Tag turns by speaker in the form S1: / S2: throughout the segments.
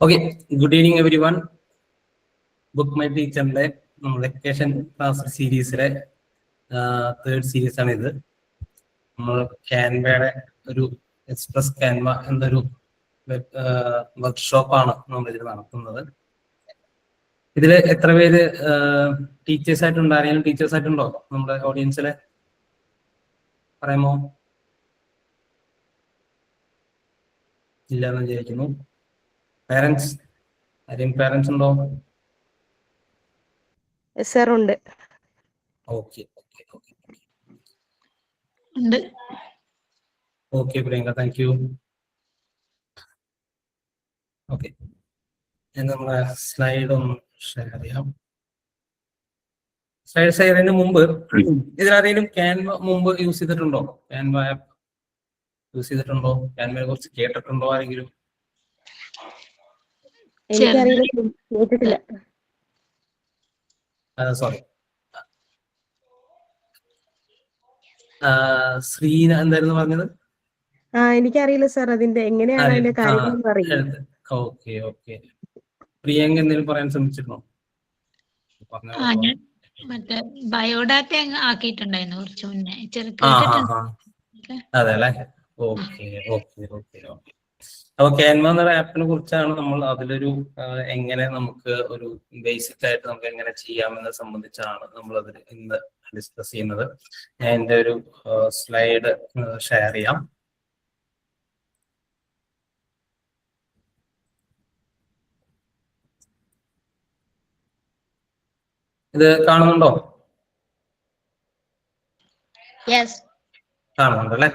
S1: Okay, good evening every one. Book my ടീച്ചറിന്റെ vacation class സീരീസിലെ third series ആണ് ഇത്. നമ്മൾ ക്യാൻവയുടെ ഒരു എക്സ്പ്രസ് ക്യാൻവ എന്നൊരു വർക്ക്ഷോപ്പാണ് നമ്മൾ ഇതിൽ നടത്തുന്നത്. ഇതിൽ എത്ര പേര് ടീച്ചേഴ്സ് ആയിട്ടുണ്ടോ? ആരെങ്കിലും ടീച്ചേഴ്സ് ആയിട്ടുണ്ടോ നമ്മുടെ ഓഡിയൻസിലെ? പറയാമോ? ഇല്ല എന്ന് വിചാരിക്കുന്നു. പാരന്റ്സ്, ആരെയും പാരന്റ്സ് ഉണ്ടോ?
S2: സർ ഉണ്ട്.
S1: ഓക്കെ ഓക്കെ ഓക്കെ
S3: ഉണ്ട്.
S1: Okay Priyanka, thank you. Okay, നമ്മളെ സ്ലൈഡ് ഒന്ന് ഷെയർ ചെയ്യാം. സ്ലൈഡ് ഷെയർ ചെയ്യുന്നതിന് മുമ്പ് ഇതിലാരെങ്കിലും ക്യാൻവ മുമ്പ് യൂസ് ചെയ്തിട്ടുണ്ടോ? ക്യാൻവ ആപ്പ് യൂസ് ചെയ്തിട്ടുണ്ടോ? ക്യാൻവയെ കുറിച്ച് കേട്ടിട്ടുണ്ടോ ആരെങ്കിലും?
S2: എനിക്കറിയില്ല, കേട്ടിട്ടില്ല.
S1: സോറി, ശ്രീന എന്തായിരുന്നു പറഞ്ഞത്?
S2: എനിക്കറിയില്ല സാർ, അതിന്റെ എങ്ങനെയാണ് അതിന്റെ കാര്യങ്ങൾ അറിയില്ല.
S1: ഓക്കെ ഓക്കെ, പ്രിയങ്ക എന്തെങ്കിലും പറയാൻ ശ്രമിച്ചിരുന്നോ?
S3: ഞാൻ മറ്റേ ബയോഡാറ്റ ആക്കിയിട്ടുണ്ടായിരുന്നു കുറച്ച് മുന്നേ.
S1: അതെ അല്ലെ, ഓക്കെ ഓക്കെ ഓക്കെ ഓക്കെ. അപ്പൊ ക്യാൻവ എന്ന ആപ്പിനെ കുറിച്ചാണ് നമ്മൾ അതിലൊരു എങ്ങനെ നമുക്ക് ഒരു ബേസിക് ആയിട്ട് നമുക്ക് എങ്ങനെ ചെയ്യാമെന്നത് സംബന്ധിച്ചാണ് നമ്മൾ അതിൽ ഇന്ന് ഡിസ്കസ് ചെയ്യുന്നത്. ഞാൻ എൻ്റെ ഒരു സ്ലൈഡ് ഷെയർ ചെയ്യാം. ഇത് കാണുന്നുണ്ടോ? കാണുന്നുണ്ട് അല്ലെ?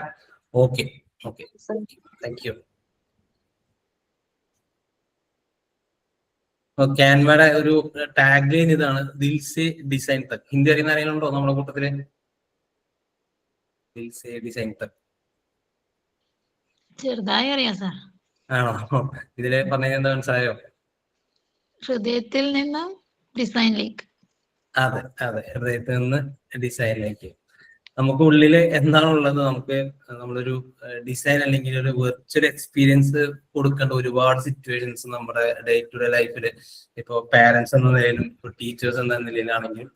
S1: Okay okay, thank you. ക്യാൻവയുടെ ഒരു ടാഗ് ലൈൻ ഇതാണ്, ദിൽ സേ ഡിസൈൻ തക്. ഹിന്ദി അറിയുന്ന ആരെങ്കിലും ഉണ്ടോ നമ്മുടെ കൂട്ടത്തില്? ദിൽ സേ ഡിസൈൻ തക്
S3: ചെറുതായി അറിയാം സാർ.
S1: ആണോ? ഇതില് പറഞ്ഞത് എന്താ മനസ്സിലായോ?
S3: ഹൃദയത്തിൽ നിന്ന് ഡിസൈനിലേക്ക്.
S1: അതെ അതെ, ഹൃദയത്തിൽ നിന്ന് ഡിസൈനിലേക്ക്. നമുക്ക് ഉള്ളില് എന്താണുള്ളത്, നമുക്ക് നമ്മളൊരു ഡിസൈൻ അല്ലെങ്കിൽ ഒരു വെർച്വൽ എക്സ്പീരിയൻസ് കൊടുക്കേണ്ട ഒരുപാട് സിറ്റുവേഷൻസ് നമ്മുടെ ഡേ ടു ഡേ ലൈഫിൽ, ഇപ്പോൾ പാരന്റ്സ് എന്ന നിലയിലും ഇപ്പോൾ ടീച്ചേഴ്സ് എന്ന നിലയിലാണെങ്കിലും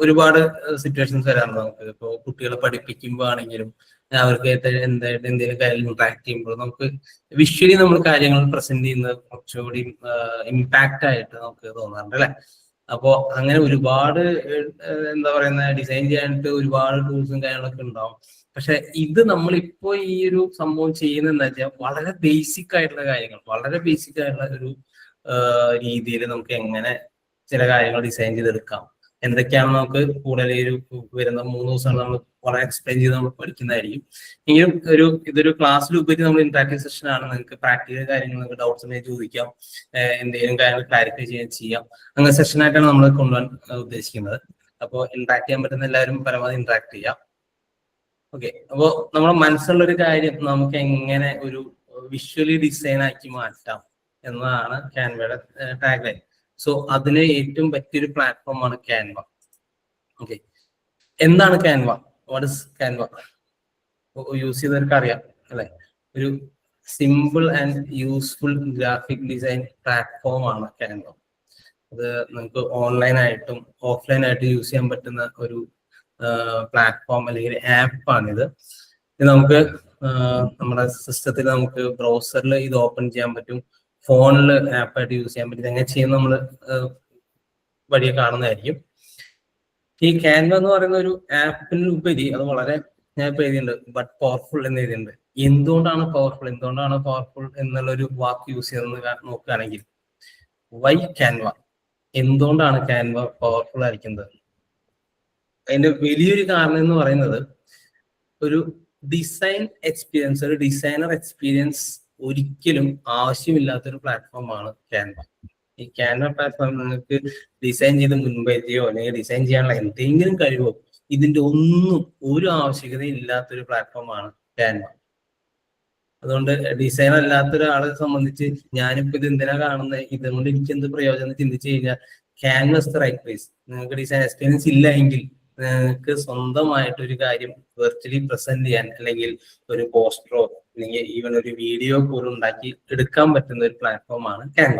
S1: ഒരുപാട് സിറ്റുവേഷൻസ് വരാറുണ്ട്. നമുക്ക് ഇപ്പോൾ കുട്ടികളെ പഠിപ്പിക്കുമ്പോൾ ആണെങ്കിലും അവർക്ക് എന്തായിട്ട് എന്തെങ്കിലും കാര്യം ഇന്ററാക്ട് ചെയ്യുമ്പോൾ നമുക്ക് വിഷ്വലി നമ്മൾ കാര്യങ്ങൾ പ്രസന്റ് ചെയ്യുന്നത് കുറച്ചുകൂടി ഇമ്പാക്റ്റ് ആയിട്ട് നമുക്ക് തോന്നാറുണ്ട് അല്ലെ? അപ്പോ അങ്ങനെ ഒരുപാട് എന്താ പറയുന്ന ഡിസൈൻ ചെയ്യാനായിട്ട് ഒരുപാട് ടൂൾസും കാര്യങ്ങളൊക്കെ ഉണ്ടാവും. പക്ഷെ ഇത് നമ്മളിപ്പോ ഈ ഒരു സംഭവം ചെയ്യുന്നതെന്ന് വെച്ചാൽ വളരെ ബേസിക് ആയിട്ടുള്ള കാര്യങ്ങൾ, വളരെ ബേസിക് ആയിട്ടുള്ള ഒരു രീതിയിൽ നമുക്ക് എങ്ങനെ ചില കാര്യങ്ങൾ ഡിസൈൻ ചെയ്തെടുക്കാം, എന്തൊക്കെയാണ് നമുക്ക് കൂടുതൽ ഒരു വരുന്ന 3 ദിവസം നമ്മൾ വളരെ എക്സ്പ്ലെയിൻ ചെയ്ത് നമ്മൾ പഠിക്കുന്നതായിരിക്കും. എങ്കിലും ഇതൊരു ക്ലാസ്സിലുപരി നമ്മൾ ഇന്ററാക്റ്റീവ് സെഷൻ ആണ്. നിങ്ങൾക്ക് പ്രാക്ടിക്കൽ കാര്യങ്ങൾ, നിങ്ങൾക്ക് ഡൗട്ട്സ് ഉണ്ടെങ്കിൽ ചോദിക്കാം, എന്തെങ്കിലും കാര്യങ്ങൾ ക്ലാരിഫൈ ചെയ്യാം. അങ്ങനെ സെഷനായിട്ടാണ് നമ്മൾ കൊണ്ടുപോകാൻ ഉദ്ദേശിക്കുന്നത്. അപ്പോൾ ഇന്ററാക്ട് ചെയ്യാൻ പറ്റുന്ന എല്ലാവരും പരമാവധി ഇന്ററാക്ട് ചെയ്യാം. ഓക്കെ, അപ്പോൾ നമ്മുടെ മനസ്സിലുള്ള ഒരു കാര്യം നമുക്ക് എങ്ങനെ ഒരു വിഷ്വലി ഡിസൈൻ ആക്കി മാറ്റാം എന്നതാണ് ക്യാൻവയുടെ ടാഗ് ലൈൻ. സോ അതിന് ഏറ്റവും പറ്റിയൊരു പ്ലാറ്റ്ഫോമാണ് ക്യാൻവ. ഓക്കെ, എന്താണ് Canva? What is Canva? Use ചെയ്തവർക്ക് അറിയാം അല്ലെ? ഒരു simple and useful graphic design platform ആണ് ക്യാൻവ. അത് നമുക്ക് ഓൺലൈനായിട്ടും ഓഫ്ലൈൻ ആയിട്ടും യൂസ് ചെയ്യാൻ പറ്റുന്ന ഒരു പ്ലാറ്റ്ഫോം അല്ലെങ്കിൽ ആപ്പാണിത്. ഇത് നമുക്ക് നമ്മുടെ സിസ്റ്റത്തിൽ നമുക്ക് ബ്രൗസറിൽ ഇത് ഓപ്പൺ ചെയ്യാൻ പറ്റും, ഫോണിൽ ആപ്പായിട്ട് യൂസ് ചെയ്യാൻ പറ്റും. എങ്ങനെ ചെയ്യുന്ന നമ്മൾ വഴിയെ കാണുന്നതായിരിക്കും. ഈ ക്യാൻവ എന്ന് പറയുന്ന ഒരു ആപ്പിനുപരി അത് വളരെ, ഞാൻ ഇപ്പൊ എഴുതിയിട്ടുണ്ട്, ബട്ട് പവർഫുൾ എന്ന് എഴുതിയിട്ടുണ്ട്. എന്തുകൊണ്ടാണ് പവർഫുൾ എന്നുള്ള ഒരു വാക്ക് യൂസ് ചെയ്തെന്ന് നോക്കുകയാണെങ്കിൽ, വൈ ക്യാൻവ, എന്തുകൊണ്ടാണ് ക്യാൻവ പവർഫുൾ ആയിരിക്കുന്നത്? അതിന്റെ വലിയൊരു കാരണം എന്ന് പറയുന്നത്, ഒരു ഡിസൈൻ എക്സ്പീരിയൻസ്, ഒരു ഡിസൈനർ എക്സ്പീരിയൻസ് ഒരിക്കലും ആവശ്യമില്ലാത്തൊരു പ്ലാറ്റ്ഫോമാണ് ക്യാൻവ. ഈ ക്യാൻവ പ്ലാറ്റ്ഫോം നിങ്ങൾക്ക് ഡിസൈൻ ചെയ്ത് മുൻപരിചയോ അല്ലെങ്കിൽ ഡിസൈൻ ചെയ്യാനുള്ള എന്തെങ്കിലും കഴിവോ ഇതിന്റെ ഒന്നും ഒരു ആവശ്യകതയും ഇല്ലാത്തൊരു പ്ലാറ്റ്ഫോമാണ് ക്യാൻവ. അതുകൊണ്ട് ഡിസൈൻ അല്ലാത്ത ഒരാളെ സംബന്ധിച്ച് ഞാനിപ്പോ ഇത് എന്തിനാ കാണുന്നത്, ഇതുകൊണ്ട് എനിക്ക് എന്ത് പ്രയോജനം ചിന്തിച്ചു കഴിഞ്ഞാൽ Canva is the right place. നിങ്ങൾക്ക് ഡിസൈൻ എക്സ്പീരിയൻസ് ഇല്ല എങ്കിൽ നിങ്ങൾക്ക് സ്വന്തമായിട്ട് ഒരു കാര്യം വെർച്വലി പ്രസന്റ് ചെയ്യാൻ, അല്ലെങ്കിൽ ഒരു പോസ്റ്ററോ അല്ലെങ്കിൽ ഈവൻ ഒരു വീഡിയോ പോലും ഉണ്ടാക്കി എടുക്കാൻ പറ്റുന്ന ഒരു പ്ലാറ്റ്ഫോമാണ് ക്യാൻവ.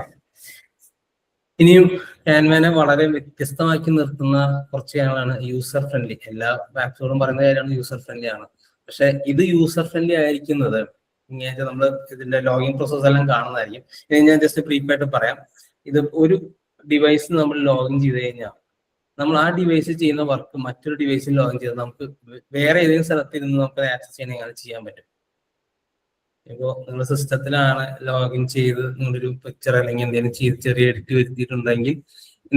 S1: ഇനിയും ക്യാൻവനെ വളരെ വ്യത്യസ്തമാക്കി നിർത്തുന്ന കുറച്ച് കാര്യങ്ങളാണ് യൂസർ ഫ്രണ്ട്ലി. എല്ലാ ആപ്സുകളും പറയുന്ന കാര്യമാണ് യൂസർ ഫ്രണ്ട്ലി ആണ്. പക്ഷെ ഇത് യൂസർ ഫ്രണ്ട്ലി ആയിരിക്കുന്നത് ഇങ്ങനെ നമ്മൾ ഇതിന്റെ ലോഗിൻ പ്രോസസ് എല്ലാം കാണുന്നതായിരിക്കും. ഇത് ഞാൻ ജസ്റ്റ് ബ്രീഫായിട്ട് പറയാം. ഇത് ഒരു ഡിവൈസ് നമ്മൾ ലോഗിൻ ചെയ്ത് കഴിഞ്ഞാൽ നമ്മൾ ആ ഡിവൈസിൽ ചെയ്യുന്ന വർക്ക് മറ്റൊരു ഡിവൈസിൽ ലോഗിൻ ചെയ്ത് നമുക്ക് വേറെ ഏതെങ്കിലും സ്ഥലത്ത് ഇരുന്ന് നമുക്ക് ആക്സസ് ചെയ്യണമെങ്കിൽ ചെയ്യാൻ പറ്റും. ഇപ്പോൾ നിങ്ങൾ സിസ്റ്റത്തിലാണ് ലോഗിൻ ചെയ്ത് നിങ്ങളൊരു പിക്ചർ അല്ലെങ്കിൽ എന്തെങ്കിലും ചെയ്ത് ചെറിയ എഡിറ്റ് വരുത്തിയിട്ടുണ്ടെങ്കിൽ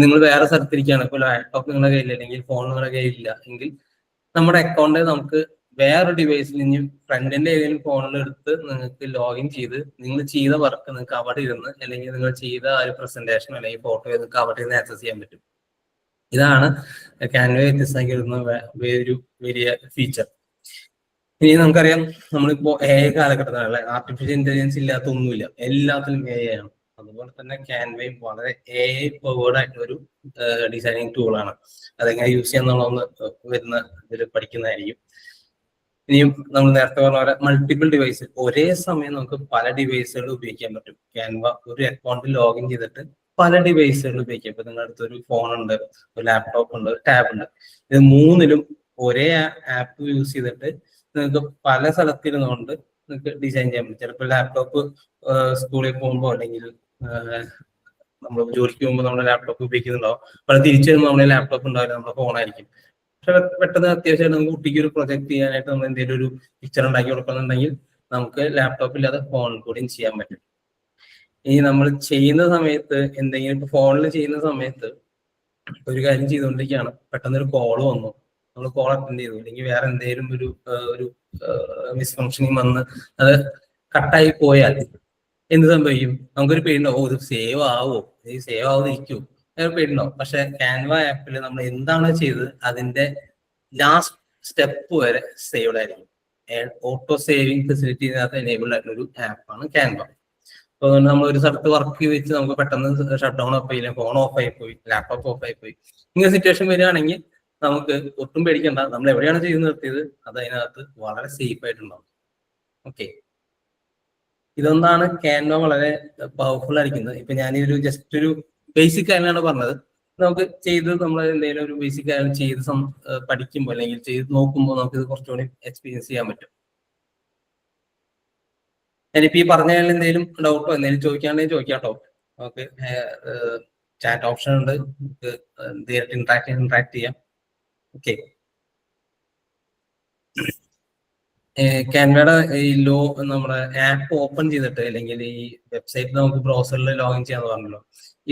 S1: നിങ്ങൾ വേറെ സ്ഥലത്തിരിക്കുകയാണ്, ഇപ്പോൾ ലാപ്ടോപ്പ് നിങ്ങളുടെ കയ്യിൽ അല്ലെങ്കിൽ ഫോൺ നിങ്ങളുടെ കയ്യിലില്ല എങ്കിൽ നമ്മുടെ അക്കൗണ്ട് നമുക്ക് വേറെ ഡിവൈസിൽ നിന്ന് ഫ്രണ്ടിന്റെ ഏതെങ്കിലും ഫോണിൽ എടുത്ത് നിങ്ങൾക്ക് ലോഗിൻ ചെയ്ത് നിങ്ങൾ ചെയ്ത വർക്ക് നിങ്ങൾക്ക് അവിടെ ഇരുന്ന് അല്ലെങ്കിൽ നിങ്ങൾ ചെയ്ത ഒരു പ്രസന്റേഷൻ അല്ലെങ്കിൽ ഫോട്ടോ നിങ്ങൾക്ക് അവിടെ ഇരുന്ന് ആക്സസ് ചെയ്യാൻ പറ്റും. ഇതാണ് ക്യാൻവ വ്യത്യസ്തമാക്കി വരുന്ന വേറൊരു വലിയ ഫീച്ചർ. ഇനി നമുക്കറിയാം നമ്മളിപ്പോ AI കാലഘട്ടത്തിലാണ്, ആർട്ടിഫിഷ്യൽ ഇന്റലിജൻസ് ഇല്ലാത്ത ഒന്നുമില്ല, എല്ലാത്തിലും AI ആണ്. അതുപോലെ തന്നെ ക്യാൻവയും വളരെ AI പവേർഡ് ആയിട്ടുള്ള ഒരു ഡിസൈനിങ് ടൂളാണ്. അതെങ്ങനെ യൂസ് ചെയ്യാന്നുള്ളതൊന്ന് വരുന്ന ഇതിൽ പഠിക്കുന്നതായിരിക്കും. ഇനിയും നമ്മൾ നേരത്തെ പറഞ്ഞ പോലെ മൾട്ടിപ്പിൾ ഡിവൈസ് ഒരേ സമയം നമുക്ക് പല ഡിവൈസുകൾ ഉപയോഗിക്കാൻ പറ്റും. ക്യാൻവ ഒരു അക്കൗണ്ടിൽ ലോഗിൻ ചെയ്തിട്ട് പല ഡിവൈസുകൾ ഉപയോഗിക്കാം. ഇപ്പൊ നിങ്ങളുടെ അടുത്തൊരു ഫോൺ ഉണ്ട്, ഒരു ലാപ്ടോപ്പ് ഉണ്ട്, ഒരു ടാബ് ഉണ്ട്. ഇത് മൂന്നിലും ഒരേ ആപ്പ് യൂസ് ചെയ്തിട്ട് നിങ്ങൾക്ക് പല സ്ഥലത്തിരുന്നുകൊണ്ട് നിങ്ങൾക്ക് ഡിസൈൻ ചെയ്യാൻ പറ്റും. ചിലപ്പോൾ ലാപ്ടോപ്പ് സ്കൂളിൽ പോകുമ്പോൾ അല്ലെങ്കിൽ നമ്മൾ ജോലിക്ക് പോകുമ്പോൾ നമ്മുടെ ലാപ്ടോപ്പ് ഉപയോഗിക്കുന്നുണ്ടാവും. അപ്പോൾ തിരിച്ചു വരുമ്പോൾ നമ്മുടെ ലാപ്ടോപ്പ് ഉണ്ടാവില്ല, നമ്മുടെ ഫോണായിരിക്കും. പക്ഷെ പെട്ടെന്ന് അത്യാവശ്യമായിട്ട് നമുക്ക് കുട്ടിക്ക് ഒരു പ്രൊജക്ട് ചെയ്യാനായിട്ട് നമ്മൾ എന്തെങ്കിലും ഒരു പിക്ചർ ഉണ്ടാക്കി കൊടുക്കുന്നുണ്ടെങ്കിൽ നമുക്ക് ലാപ്ടോപ്പ് ഇല്ലാതെ ഫോണിൽ കൂടിയും ചെയ്യാൻ പറ്റും. ഇനി നമ്മൾ ചെയ്യുന്ന സമയത്ത് എന്തെങ്കിലും ഇപ്പൊ ഫോണിൽ ചെയ്യുന്ന സമയത്ത് ഒരു കാര്യം ചെയ്തുകൊണ്ടിരിക്കുകയാണ്, പെട്ടെന്ന് ഒരു കോള് വന്നു, നമ്മൾ കോൾ അറ്റൻഡ് ചെയ്തു, അല്ലെങ്കിൽ വേറെ എന്തെങ്കിലും ഒരു മിസ്ഫങ്ഷനിങ് വന്ന് അത് കട്ടായി പോയാൽ എന്ത് സംഭവിക്കും? നമുക്കൊരു പേടിയുണ്ടാവും, ഓ ഇത് സേവ് ആവോ, ഇത് സേവ് ആവാതിരിക്കുമോ, പേടിയുണ്ടാവും. പക്ഷെ ക്യാൻവ ആപ്പിൽ നമ്മൾ എന്താണ് ചെയ്തത് അതിന്റെ ലാസ്റ്റ് സ്റ്റെപ്പ് വരെ സേവ്ഡ് ആയിരിക്കും. ഓട്ടോ സേവിങ് ഫെസിലിറ്റി എനേബിൾഡ് ആയിട്ടുള്ള ഒരു ആപ്പാണ് ക്യാൻവ. അപ്പോൾ നമ്മൾ ഒരു സ്ഥലത്ത് വർക്ക് വെച്ച് നമുക്ക് പെട്ടെന്ന് ഷട്ട് ഡൗൺ ഓഫ് ചെയ്യില്ല, ഫോൺ ഓഫ് ആയി പോയി, ലാപ്ടോപ്പ് ഓഫ് ആയി പോയി, ഇങ്ങനെ സിറ്റുവേഷൻ വരികയാണെങ്കിൽ നമുക്ക് ഒട്ടും പേടിക്കണ്ട. നമ്മൾ എവിടെയാണ് ചെയ്ത് നിർത്തിയത് അത് അതിനകത്ത് വളരെ സേഫ് ആയിട്ടുണ്ടാവും. ഓക്കെ, ഇതൊന്നാണ് ക്യാൻവ വളരെ പവർഫുൾ ആയിരിക്കുന്നത്. ഇപ്പൊ ഞാനൊരു ജസ്റ്റ് ഒരു ബേസിക് കാര്യമാണ് പറഞ്ഞത്. നമുക്ക് ചെയ്ത് നമ്മൾ എന്തെങ്കിലും ഒരു ബേസിക് കാര്യം ചെയ്ത് പഠിക്കുമ്പോൾ അല്ലെങ്കിൽ ചെയ്ത് നോക്കുമ്പോൾ നമുക്ക് ഇത് കുറച്ചുകൂടി എക്സ്പീരിയൻസ് ചെയ്യാൻ പറ്റും. ഞാനിപ്പോ ഈ പറഞ്ഞ എന്തെങ്കിലും ഡൗട്ടോ എന്തെങ്കിലും ചോദിക്കുകയാണെങ്കിൽ ചോദിക്കാട്ടോ. നമുക്ക് ചാറ്റ് ഓപ്ഷൻ ഉണ്ട്, നമുക്ക് നേരിട്ട് ഇന്ററാക്ട് ചെയ്യാം. ഓക്കെ, ക്യാൻവയുടെ ഈ നമ്മുടെ ആപ്പ് ഓപ്പൺ ചെയ്തിട്ട് അല്ലെങ്കിൽ ഈ വെബ്സൈറ്റ് നമുക്ക് ബ്രൗസറിൽ ലോഗിൻ ചെയ്യാന്ന് പറഞ്ഞല്ലോ.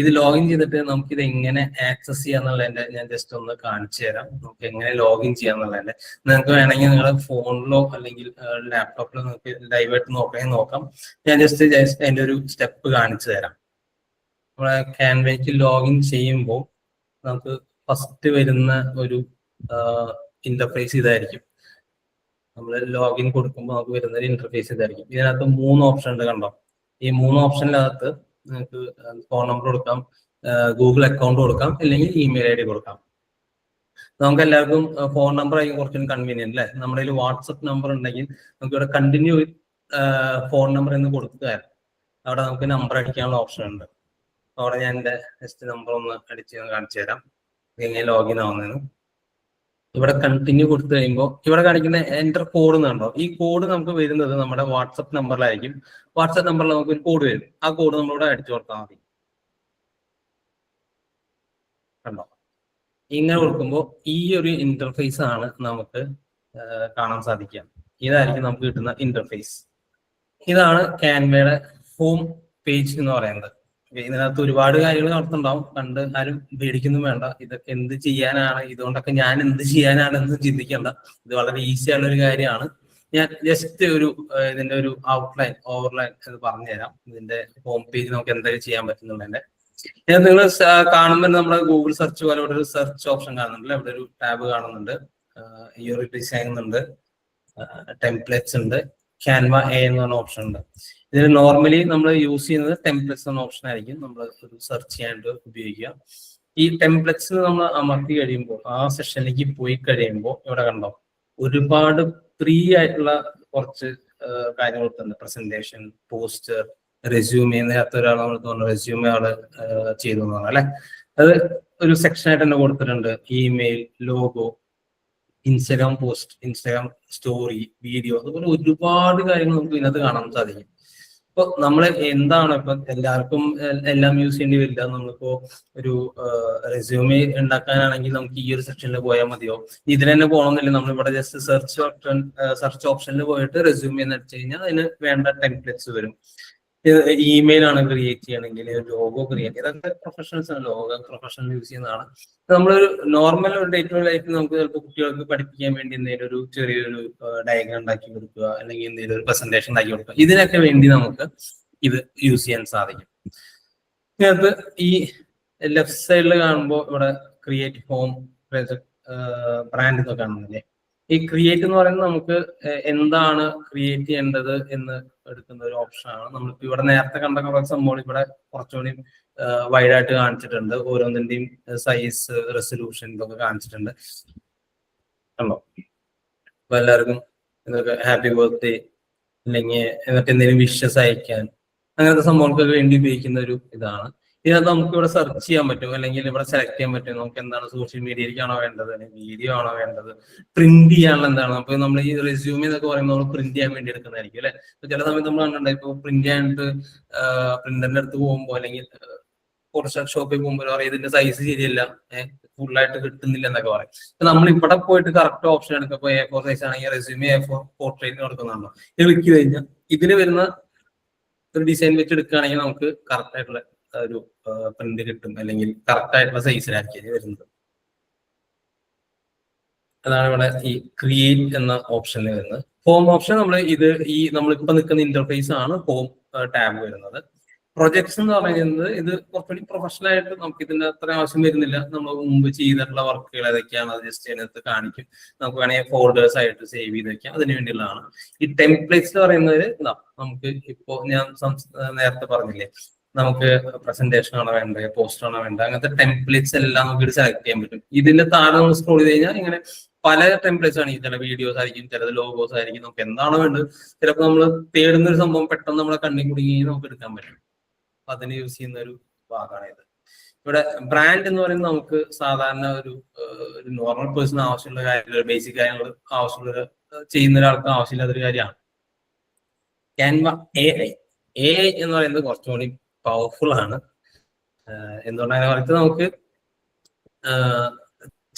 S1: ഇത് ലോഗിൻ ചെയ്തിട്ട് നമുക്ക് ഇത് എങ്ങനെ ആക്സസ് ചെയ്യാന്നുള്ളതിന്റെ ഞാൻ ജസ്റ്റ് ഒന്ന് കാണിച്ചു തരാം. നമുക്ക് എങ്ങനെ ലോഗിൻ ചെയ്യാന്നുള്ളതിന്റെ നിങ്ങൾക്ക് വേണമെങ്കിൽ നിങ്ങളുടെ ഫോണിലോ അല്ലെങ്കിൽ ലാപ്ടോപ്പിലോ നിങ്ങൾക്ക് ലൈവായിട്ട് നോക്കാം. ഞാൻ ജസ്റ്റ് അതിന്റെ ഒരു സ്റ്റെപ്പ് കാണിച്ചു തരാം. നമ്മളെ ക്യാൻവയ്ക്ക് ലോഗിൻ ചെയ്യുമ്പോൾ നമുക്ക് ഫസ്റ്റ് വരുന്ന ഒരു ഇന്റർഫേസ് ഇതായിരിക്കും. നമ്മൾ ലോഗിൻ കൊടുക്കുമ്പോൾ നമുക്ക് വരുന്ന ഒരു ഇന്റർഫേസ് ഇതായിരിക്കും. ഇതിനകത്ത് 3 ഓപ്ഷൻ ഉണ്ട്, കണ്ടോ? ഈ 3 ഓപ്ഷനിനകത്ത് നിങ്ങൾക്ക് ഫോൺ നമ്പർ കൊടുക്കാം, ഗൂഗിൾ അക്കൗണ്ട് കൊടുക്കാം, അല്ലെങ്കിൽ ഇമെയിൽ ID കൊടുക്കാം. നമുക്ക് എല്ലാവർക്കും ഫോൺ നമ്പർ ആയിരിക്കും കുറച്ചും കൺവീനിയന്റ് അല്ലേ? നമ്മുടെ കയ്യിൽ വാട്സപ്പ് നമ്പർ ഉണ്ടെങ്കിൽ നമുക്ക് ഇവിടെ കണ്ടിന്യൂ ഫോൺ നമ്പർ എന്ന് കൊടുത്താൽ അവിടെ നമുക്ക് നമ്പർ അടിക്കാനുള്ള ഓപ്ഷൻ ഉണ്ട്. അവിടെ ഞാൻ എൻ്റെ ജസ്റ്റ് നമ്പർ ഒന്ന് അടിച്ച് കാണിച്ചു തരാം എങ്ങനെ ലോഗിൻ ആവുന്നതെന്ന്. ഇവിടെ കണ്ടിന്യൂ കൊടുത്തു കഴിയുമ്പോൾ ഇവിടെ കാണിക്കുന്ന എൻ്റർ കോഡ് എന്നുണ്ടോ? ഈ കോഡ് നമുക്ക് വരുന്നത് നമ്മുടെ വാട്സപ്പ് നമ്പറിലായിരിക്കും. വാട്സപ്പ് നമ്പറിൽ നമുക്ക് ഒരു കോഡ് വരും, ആ കോഡ് നമ്മളിവിടെ അടിച്ചു കൊടുത്താൽ മതി. കണ്ടോ? ഇങ്ങനെ കൊടുക്കുമ്പോൾ ഈ ഒരു ഇന്റർഫേസ് ആണ് നമുക്ക് കാണാൻ സാധിക്കുക. ഇതായിരിക്കും നമുക്ക് കിട്ടുന്ന ഇന്റർഫേസ്. ഇതാണ് ക്യാൻവയുടെ ഹോം പേജ് എന്ന് പറയുന്നത്. ഇതിനകത്ത് ഒരുപാട് കാര്യങ്ങൾ നടത്തുന്നുണ്ടാവും, കണ്ട് ആരും പേടിക്കൊന്നും വേണ്ട. ഇതൊക്കെ എന്ത് ചെയ്യാനാണ്, ഇതുകൊണ്ടൊക്കെ ഞാൻ എന്ത് ചെയ്യാനാണെന്ന് ചിന്തിക്കേണ്ട. ഇത് വളരെ ഈസി ആയിട്ടുള്ള ഒരു കാര്യമാണ്. ഞാൻ ജസ്റ്റ് ഇതിന്റെ ഒരു ഓവർലൈൻ എന്ന് പറഞ്ഞുതരാം. ഇതിന്റെ ഹോം പേജ് നമുക്ക് എന്തൊക്കെ ചെയ്യാൻ പറ്റുന്നുള്ളതിന്റെ നിങ്ങൾ കാണുമ്പോൾ നമ്മുടെ ഗൂഗിൾ സെർച്ച് പോലെ ഇവിടെ ഒരു സെർച്ച് ഓപ്ഷൻ കാണുന്നുണ്ട്, ഇവിടെ ഒരു ടാബ് കാണുന്നുണ്ട്, ഈ ഒരു ഡിസൈൻ ഉണ്ട്, ടെംപ്ലേറ്റ്സ് ഉണ്ട്, ക്യാൻവ എന്ന് പറഞ്ഞ ഓപ്ഷൻ ഉണ്ട്. ഇതിൽ നോർമലി നമ്മൾ യൂസ് ചെയ്യുന്നത് ടെംപ്ലേറ്റ്സ് എന്ന ഓപ്ഷൻ ആയിരിക്കും നമ്മൾ ഒരു സെർച്ച് ചെയ്യാനായിട്ട് ഉപയോഗിക്കുക. ഈ ടെംപ്ലെറ്റ്സ് നമ്മൾ അമർത്തി കഴിയുമ്പോൾ ആ സെഷനിലേക്ക് പോയി കഴിയുമ്പോൾ ഇവിടെ കണ്ടോ ഒരുപാട് ഫ്രീ ആയിട്ടുള്ള കുറച്ച് കാര്യങ്ങൾ തന്നെ. Presentation, poster, resume. നേരത്തെ ഒരാൾ നമ്മൾ തോന്നുന്നു റെസ്യൂമെ ആള് ചെയ്തു അല്ലെ. അത് ഒരു സെക്ഷനായിട്ട് തന്നെ കൊടുത്തിട്ടുണ്ട്. Email, logo, Instagram post, Instagram story, video, അതുപോലെ ഒരുപാട് കാര്യങ്ങൾ നമുക്ക് ഇതിനകത്ത് കാണാൻ സാധിക്കും. ഇപ്പൊ നമ്മൾ എന്താണ് ഇപ്പൊ എല്ലാവർക്കും എല്ലാം യൂസ് ചെയ്യേണ്ടി വരില്ല. നമ്മളിപ്പോ ഒരു റെസ്യൂമെ ഉണ്ടാക്കാനാണെങ്കിൽ നമുക്ക് ഈ ഒരു സെക്ഷനിൽ പോയാൽ മതിയോ? ഇതിൽ തന്നെ പോകണമെന്നില്ല. നമ്മളിവിടെ ജസ്റ്റ് സെർച്ച് ഓപ്ഷനിൽ പോയിട്ട് റെസ്യൂമെ എന്ന് അടിച്ചു കഴിഞ്ഞാൽ അതിന് വേണ്ട ടെംപ്ലേറ്റ്സ് വരും. ഇമെയിൽ ആണ് ക്രിയേറ്റ് ചെയ്യണമെങ്കിൽ, ലോഗോ ക്രിയേറ്റ്, ഇതൊക്കെ പ്രൊഫഷണൽസ് ആണ്. ലോഗോ പ്രൊഫഷണൽ യൂസ് ചെയ്യുന്നതാണ്. നമ്മളൊരു നോർമൽ ഒരു ഡേ ടു ലൈഫിൽ നമുക്ക് ചിലപ്പോൾ കുട്ടികൾക്ക് പഠിപ്പിക്കാൻ വേണ്ടി എന്തെങ്കിലും ഒരു ചെറിയൊരു ഡയഗ്രാം ഉണ്ടാക്കി കൊടുക്കുക, അല്ലെങ്കിൽ എന്തെങ്കിലും ഒരു പ്രസന്റേഷൻ ഉണ്ടാക്കി കൊടുക്കുക, ഇതിനൊക്കെ വേണ്ടി നമുക്ക് ഇത് യൂസ് ചെയ്യാൻ സാധിക്കും. ഇതിനകത്ത് ഈ ലെഫ്റ്റ് സൈഡിൽ കാണുമ്പോൾ ഇവിടെ ക്രിയേറ്റ് ഹോം ബ്രാൻഡ് എന്നൊക്കെ കാണുന്നില്ലേ. ഈ ക്രിയേറ്റ് എന്ന് പറയുന്നത് നമുക്ക് എന്താണ് ക്രിയേറ്റ് ചെയ്യേണ്ടത് എന്ന് എടുക്കുന്ന ഒരു ഓപ്ഷനാണ്. നമ്മളിപ്പോ ഇവിടെ നേരത്തെ കണ്ട കുറച്ച് സംഭവം ഇവിടെ കുറച്ചുകൂടി വൈഡായിട്ട് കാണിച്ചിട്ടുണ്ട്. ഓരോന്നിന്റെയും സൈസ്, റെസൊല്യൂഷൻ ഇതൊക്കെ കാണിച്ചിട്ടുണ്ട്. കണ്ടോ? അപ്പൊ എല്ലാവർക്കും ഇതൊക്കെ ഹാപ്പി ബർത്ത്ഡേ അല്ലെങ്കിൽ എന്നിട്ട് എന്തെങ്കിലും വിഷസ് അയക്കാൻ, അങ്ങനത്തെ സംഭവങ്ങൾക്കൊക്കെ വേണ്ടി ഉപയോഗിക്കുന്ന ഒരു ഇതാണ്. ഇതിനകത്ത് നമുക്ക് ഇവിടെ സെർച്ച് ചെയ്യാൻ പറ്റും, അല്ലെങ്കിൽ ഇവിടെ സെലക്ട് ചെയ്യാൻ പറ്റും. നമുക്ക് എന്താണ് സോഷ്യൽ മീഡിയയിലേക്കാണോ വേണ്ടത്, അല്ലെങ്കിൽ വീഡിയോ ആണോ വേണ്ടത്, പ്രിന്റ് ചെയ്യാനുള്ള എന്താണ്. അപ്പൊ നമ്മൾ ഈ റെസ്യൂമെ എന്നൊക്കെ പറയുമ്പോൾ നമ്മൾ പ്രിന്റ് ചെയ്യാൻ വേണ്ടി എടുക്കുന്നതായിരിക്കും അല്ലെ. ചില സമയത്ത് നമ്മൾ കണ്ടിട്ടുണ്ട് ഇപ്പൊ പ്രിന്റ് ചെയ്യാനായിട്ട് പ്രിന്ററിന്റെ അടുത്ത് പോകുമ്പോൾ, അല്ലെങ്കിൽ കുറച്ച് ഷോപ്പിൽ പോകുമ്പോൾ പറയും ഇതിന്റെ സൈസ് ശരിയല്ല, ഫുള്ളായിട്ട് കിട്ടുന്നില്ല എന്നൊക്കെ പറയും. നമ്മൾ ഇവിടെ പോയിട്ട് കറക്റ്റ് ഓപ്ഷൻ എടുക്കുക. A4 സൈസ് ആണെങ്കിൽ റെസ്യൂമെ A4 പോർട്രേറ്റ് കൊടുക്കുന്നുണ്ടോ, ഇത് ക്ലിക്ക് ചെയ്ത് കഴിഞ്ഞാൽ ഇതിന് വരുന്ന ഒരു ഡിസൈൻ വെച്ച് എടുക്കുകയാണെങ്കിൽ നമുക്ക് കറക്റ്റ് ആയിട്ടുള്ള ഒരു പ്രിന്റ് കിട്ടും, അല്ലെങ്കിൽ കറക്റ്റ് ആയിട്ടുള്ള സൈസിലായിരിക്കും വരുന്നത്. അതാണ് ഇവിടെ ഈ ക്രിയേറ്റ് എന്ന ഓപ്ഷനിൽ വരുന്നത്. ഹോം ഓപ്ഷൻ നമ്മളിപ്പോ നിൽക്കുന്ന ഇന്റർഫേസ് ആണ് ഹോം ടാബ് വരുന്നത്. പ്രൊജക്ട്സ് എന്ന് പറയുന്നത് ഇത് കുറച്ചുകൂടി പ്രൊഫഷണൽ ആയിട്ട് നമുക്ക് ഇതിന്റെ അത്ര ആവശ്യം വരുന്നില്ല. നമ്മൾ മുമ്പ് ചെയ്തിട്ടുള്ള വർക്കുകൾ ഏതൊക്കെയാണ് അത് ജസ്റ്റ് അതിനകത്ത് കാണിക്കും. നമുക്ക് വേണമെങ്കിൽ ഫോൾഡേഴ്സ് ആയിട്ട് സേവ് ചെയ്ത് വെക്കാം, അതിന് വേണ്ടിയുള്ളതാണ്. ഈ ടെംപ്ലേറ്റ്സ് എന്ന് പറയുന്നത് നമുക്ക് ഇപ്പോ ഞാൻ നേരത്തെ പറഞ്ഞില്ലേ, നമുക്ക് പ്രസന്റേഷൻ ആണോ വേണ്ടത്, പോസ്റ്റർ ആണോ വേണ്ടത്, അങ്ങനത്തെ ടെംപ്ലേറ്റ്സ് എല്ലാം നമുക്ക് സെലക്ട് ചെയ്യാൻ പറ്റും. ഇതിന്റെ താഴെ നമ്മൾ സ്ക്രോൾ ചെയ്ത് കഴിഞ്ഞാൽ ഇങ്ങനെ പല ടെംപ്ലേറ്റ്സ് ആണ്. ചില വീഡിയോസ് ആയിരിക്കും, ചിലത് ലോഗോസ് ആയിരിക്കും. നമുക്ക് എന്താണോ വേണ്ടത്, ചിലപ്പോൾ നമ്മൾ തേടുന്ന ഒരു സംഭവം പെട്ടെന്ന് നമ്മളെ കണ്ണിൽ കുടുങ്ങി നമുക്ക് എടുക്കാൻ പറ്റും. അതിന് യൂസ് ചെയ്യുന്ന ഒരു ഭാഗമാണ് ഇത്. ഇവിടെ ബ്രാൻഡ് എന്ന് പറയുന്നത് നമുക്ക് സാധാരണ ഒരു നോർമൽ പേഴ്സൺ ആവശ്യമുള്ള കാര്യങ്ങൾ, ബേസിക് കാര്യങ്ങൾ ആവശ്യമുള്ള ചെയ്യുന്ന ഒരാൾക്ക് ആവശ്യമില്ലാത്തൊരു കാര്യമാണ്. ക്യാൻവ AI എന്ന് പറയുന്നത് കുറച്ചുകൂടി പവർഫുൾ ആണ്. എന്തുകൊണ്ടാണ് പറയുന്നത്, നമുക്ക്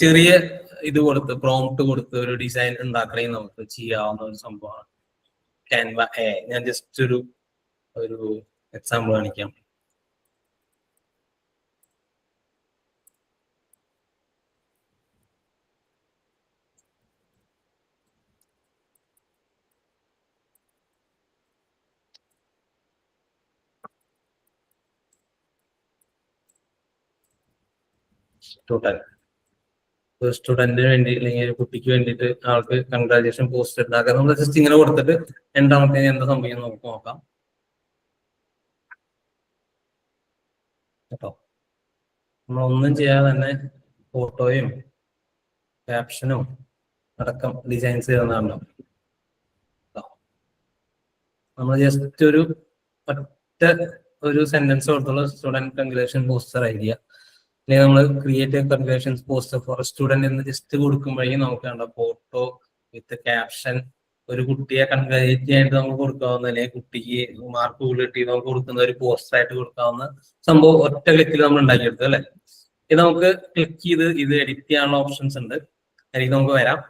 S1: ചെറിയ ഇത് കൊടുത്ത് പ്രോംപ്റ്റ് കൊടുത്ത് ഒരു ഡിസൈൻ ഉണ്ടാക്കണമെങ്കിൽ നമുക്ക് ചെയ്യാവുന്ന ഒരു സംഭവമാണ് ക്യാൻവ AI. ഞാൻ ജസ്റ്റ് ഒരു എക്സാമ്പിൾ കാണിക്കാം. സ്റ്റുഡന്റിന് വേണ്ടി അല്ലെങ്കിൽ ഒരു കുട്ടിക്ക് വേണ്ടിയിട്ട് ആൾക്ക് കൺഗ്രാജുലേഷൻ പോസ്റ്റ് ഉണ്ടാക്കാൻ നമ്മൾ ജസ്റ്റ് ഇങ്ങനെ കൊടുത്തിട്ട് രണ്ടാമത്തെ എന്താ സംഭവിക്കുന്നത് നമുക്ക് നോക്കാം കേട്ടോ. നമ്മളൊന്നും ചെയ്യാതെ തന്നെ ഫോട്ടോയും ക്യാപ്ഷനും അടക്കം ഡിസൈൻസ് ചെയ്യുന്നതാണല്ലോ. നമ്മൾ ജസ്റ്റ് ഒരു സെന്റൻസ് കൊടുത്തുള്ള സ്റ്റുഡന്റ് കൺഗ്രാജുലേഷൻ പോസ്റ്റർ ഐഡിയ, അല്ലെങ്കിൽ നമ്മൾ create congratulations poster for student എന്ന് ജസ്റ്റ് കൊടുക്കുമ്പോഴേക്കും നമുക്ക് വേണ്ട ഫോട്ടോ വിത്ത് ക്യാപ്ഷൻ, ഒരു കുട്ടിയെ കൺഗ്രാജുലേറ്റ് ചെയ്യാനായിട്ട് നമുക്ക് കൊടുക്കാവുന്ന, അല്ലെങ്കിൽ കുട്ടിക്ക് മാർക്ക് കിട്ടി നമുക്ക് കൊടുക്കുന്ന ഒരു പോസ്റ്റർ ആയിട്ട് കൊടുക്കാവുന്ന സംഭവം ഒറ്റ ക്ലിക്കിൽ നമ്മൾ ഉണ്ടാക്കിയെടുത്തു അല്ലെ. ഇത് നമുക്ക് ക്ലിക്ക് ചെയ്ത് ഇത് എഡിറ്റ് ചെയ്യാനുള്ള ഓപ്ഷൻസ് ഉണ്ട്. അതിലേക്ക് നമുക്ക് വരാം,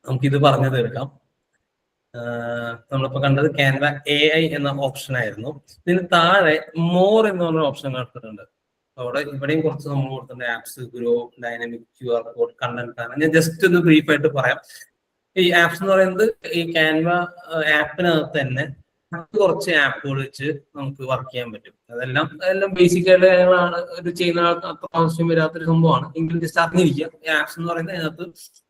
S1: നമുക്കിത് പറഞ്ഞു തീർക്കാം. നമ്മളിപ്പോ കണ്ടത് ക്യാൻവ AI എന്ന ഓപ്ഷൻ ആയിരുന്നു. ഇതിന് താഴെ മോർ എന്ന് പറഞ്ഞ ഓപ്ഷൻ കൊടുത്തിട്ടുണ്ട്. അവിടെ ഇവിടെയും കുറച്ച് നമ്മൾ കൊടുത്തിട്ടുണ്ട്. Apps, grow, dynamic QR code, content planner. ഞാൻ ജസ്റ്റ് ഒന്ന് ബ്രീഫ് ആയിട്ട് പറയാം. ഈ ആപ്സ് എന്ന് പറയുന്നത് ഈ ക്യാൻവ ആപ്പിനകത്ത് തന്നെ കുറച്ച് ആപ്പുകൾ വെച്ച് നമുക്ക് വർക്ക് ചെയ്യാൻ പറ്റും. അതെല്ലാം ബേസിക് ആയിട്ട് കാര്യങ്ങളാണ്. ഒരു ചെയ്യുന്ന ആൾക്ക് അത്ര ആവശ്യം വരാത്തൊരു സംഭവമാണ്. എങ്കിലും ജസ്റ്റ് അറിഞ്ഞിരിക്കുക, ഈ ആപ്സ് എന്ന് പറയുന്നത് അതിനകത്ത്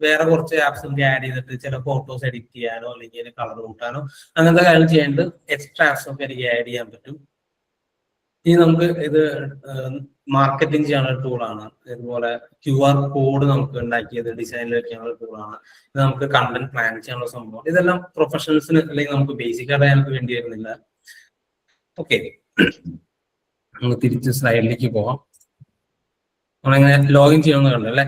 S1: വേറെ കുറച്ച് ആപ്സ് നമുക്ക് ആഡ് ചെയ്തിട്ട് ചില ഫോട്ടോസ് എഡിറ്റ് ചെയ്യാനോ അല്ലെങ്കിൽ കളർ കൂട്ടാനോ അങ്ങനത്തെ കാര്യങ്ങൾ ചെയ്യാണ്ട് എക്സ്ട്രാ ആപ്സ് ഒക്കെ എനിക്ക് ആഡ് ചെയ്യാൻ പറ്റും. ഇനി നമുക്ക് ഇത് മാർക്കറ്റിംഗ് ചെയ്യാനുള്ള ടൂളാണ്. ഇതുപോലെ QR കോഡ് നമുക്ക് ഉണ്ടാക്കിയത് ഡിസൈനിൽ വെക്കാനുള്ള ടൂളാണ്. ഇത് നമുക്ക് കണ്ടന്റ് പ്ലാൻ ചെയ്യാനുള്ള സംഭവം. ഇതെല്ലാം പ്രൊഫഷണൽസിന് അല്ലെങ്കിൽ നമുക്ക് ബേസിക് ആയിട്ട് ഞങ്ങൾക്ക് വേണ്ടി വരുന്നില്ല. ഓക്കെ, നമുക്ക് തിരിച്ച് സ്ലൈഡിലേക്ക് പോവാം. നമ്മളെങ്ങനെ ലോഗിൻ ചെയ്യണമെന്ന് കണ്ടു അല്ലെ.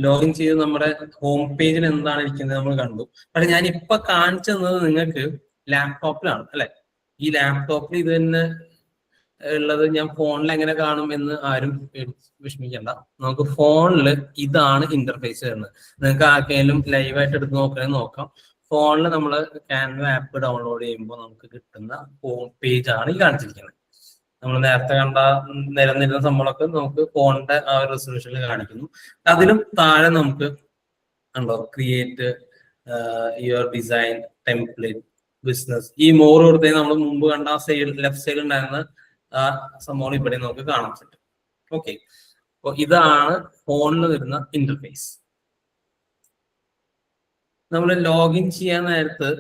S1: ലോഗിൻ ചെയ്ത് നമ്മുടെ ഹോം പേജിൽ എന്താണ് ഇരിക്കുന്നത് നമ്മൾ കണ്ടു. പക്ഷെ ഞാൻ ഇപ്പൊ കാണിച്ചു തന്നത് നിങ്ങൾക്ക് ലാപ്ടോപ്പിലാണ് അല്ലെ. ഈ ലാപ്ടോപ്പിൽ ഇത് തന്നെ ഉള്ളത് ഞാൻ ഫോണിൽ എങ്ങനെ കാണും എന്ന് ആരും വിഷമിക്കണ്ട. നമുക്ക് ഫോണിൽ ഇതാണ് ഇന്റർഫേസ് വരുന്നത്. നിങ്ങൾക്ക് ആർക്കെങ്കിലും ലൈവായിട്ട് എടുത്ത് നോക്കണമെങ്കിൽ നോക്കാം. ഫോണിൽ നമ്മൾ ക്യാൻവ ആപ്പ് ഡൗൺലോഡ് ചെയ്യുമ്പോൾ നമുക്ക് കിട്ടുന്ന ഹോം പേജ് ആണ് ഈ കാണിച്ചിരിക്കുന്നത്. നമ്മൾ നേരത്തെ കണ്ട നിരന്നിരുന്ന സംഭവമൊക്കെ നമുക്ക് ഫോണിന്റെ ആ ഒരു റെസൊല്യൂഷനിൽ കാണിക്കുന്നു. അതിലും താഴെ നമുക്ക് ഉണ്ടോ create your design template business ഈ മോർ കൊടുത്തേ നമ്മൾ മുമ്പ് കണ്ട ആ സൈഡ് ലെഫ്റ്റ് സൈഡിൽ ഉണ്ടായിരുന്ന ആ സംഭവം ഇവിടെ നമുക്ക് കാണാൻ പറ്റും. ഓക്കെ, അപ്പൊ ഇതാണ് ഫോണിൽ വരുന്ന ഇന്റർഫേസ്. നമ്മൾ ലോഗിൻ ചെയ്യാൻ നേരത്ത്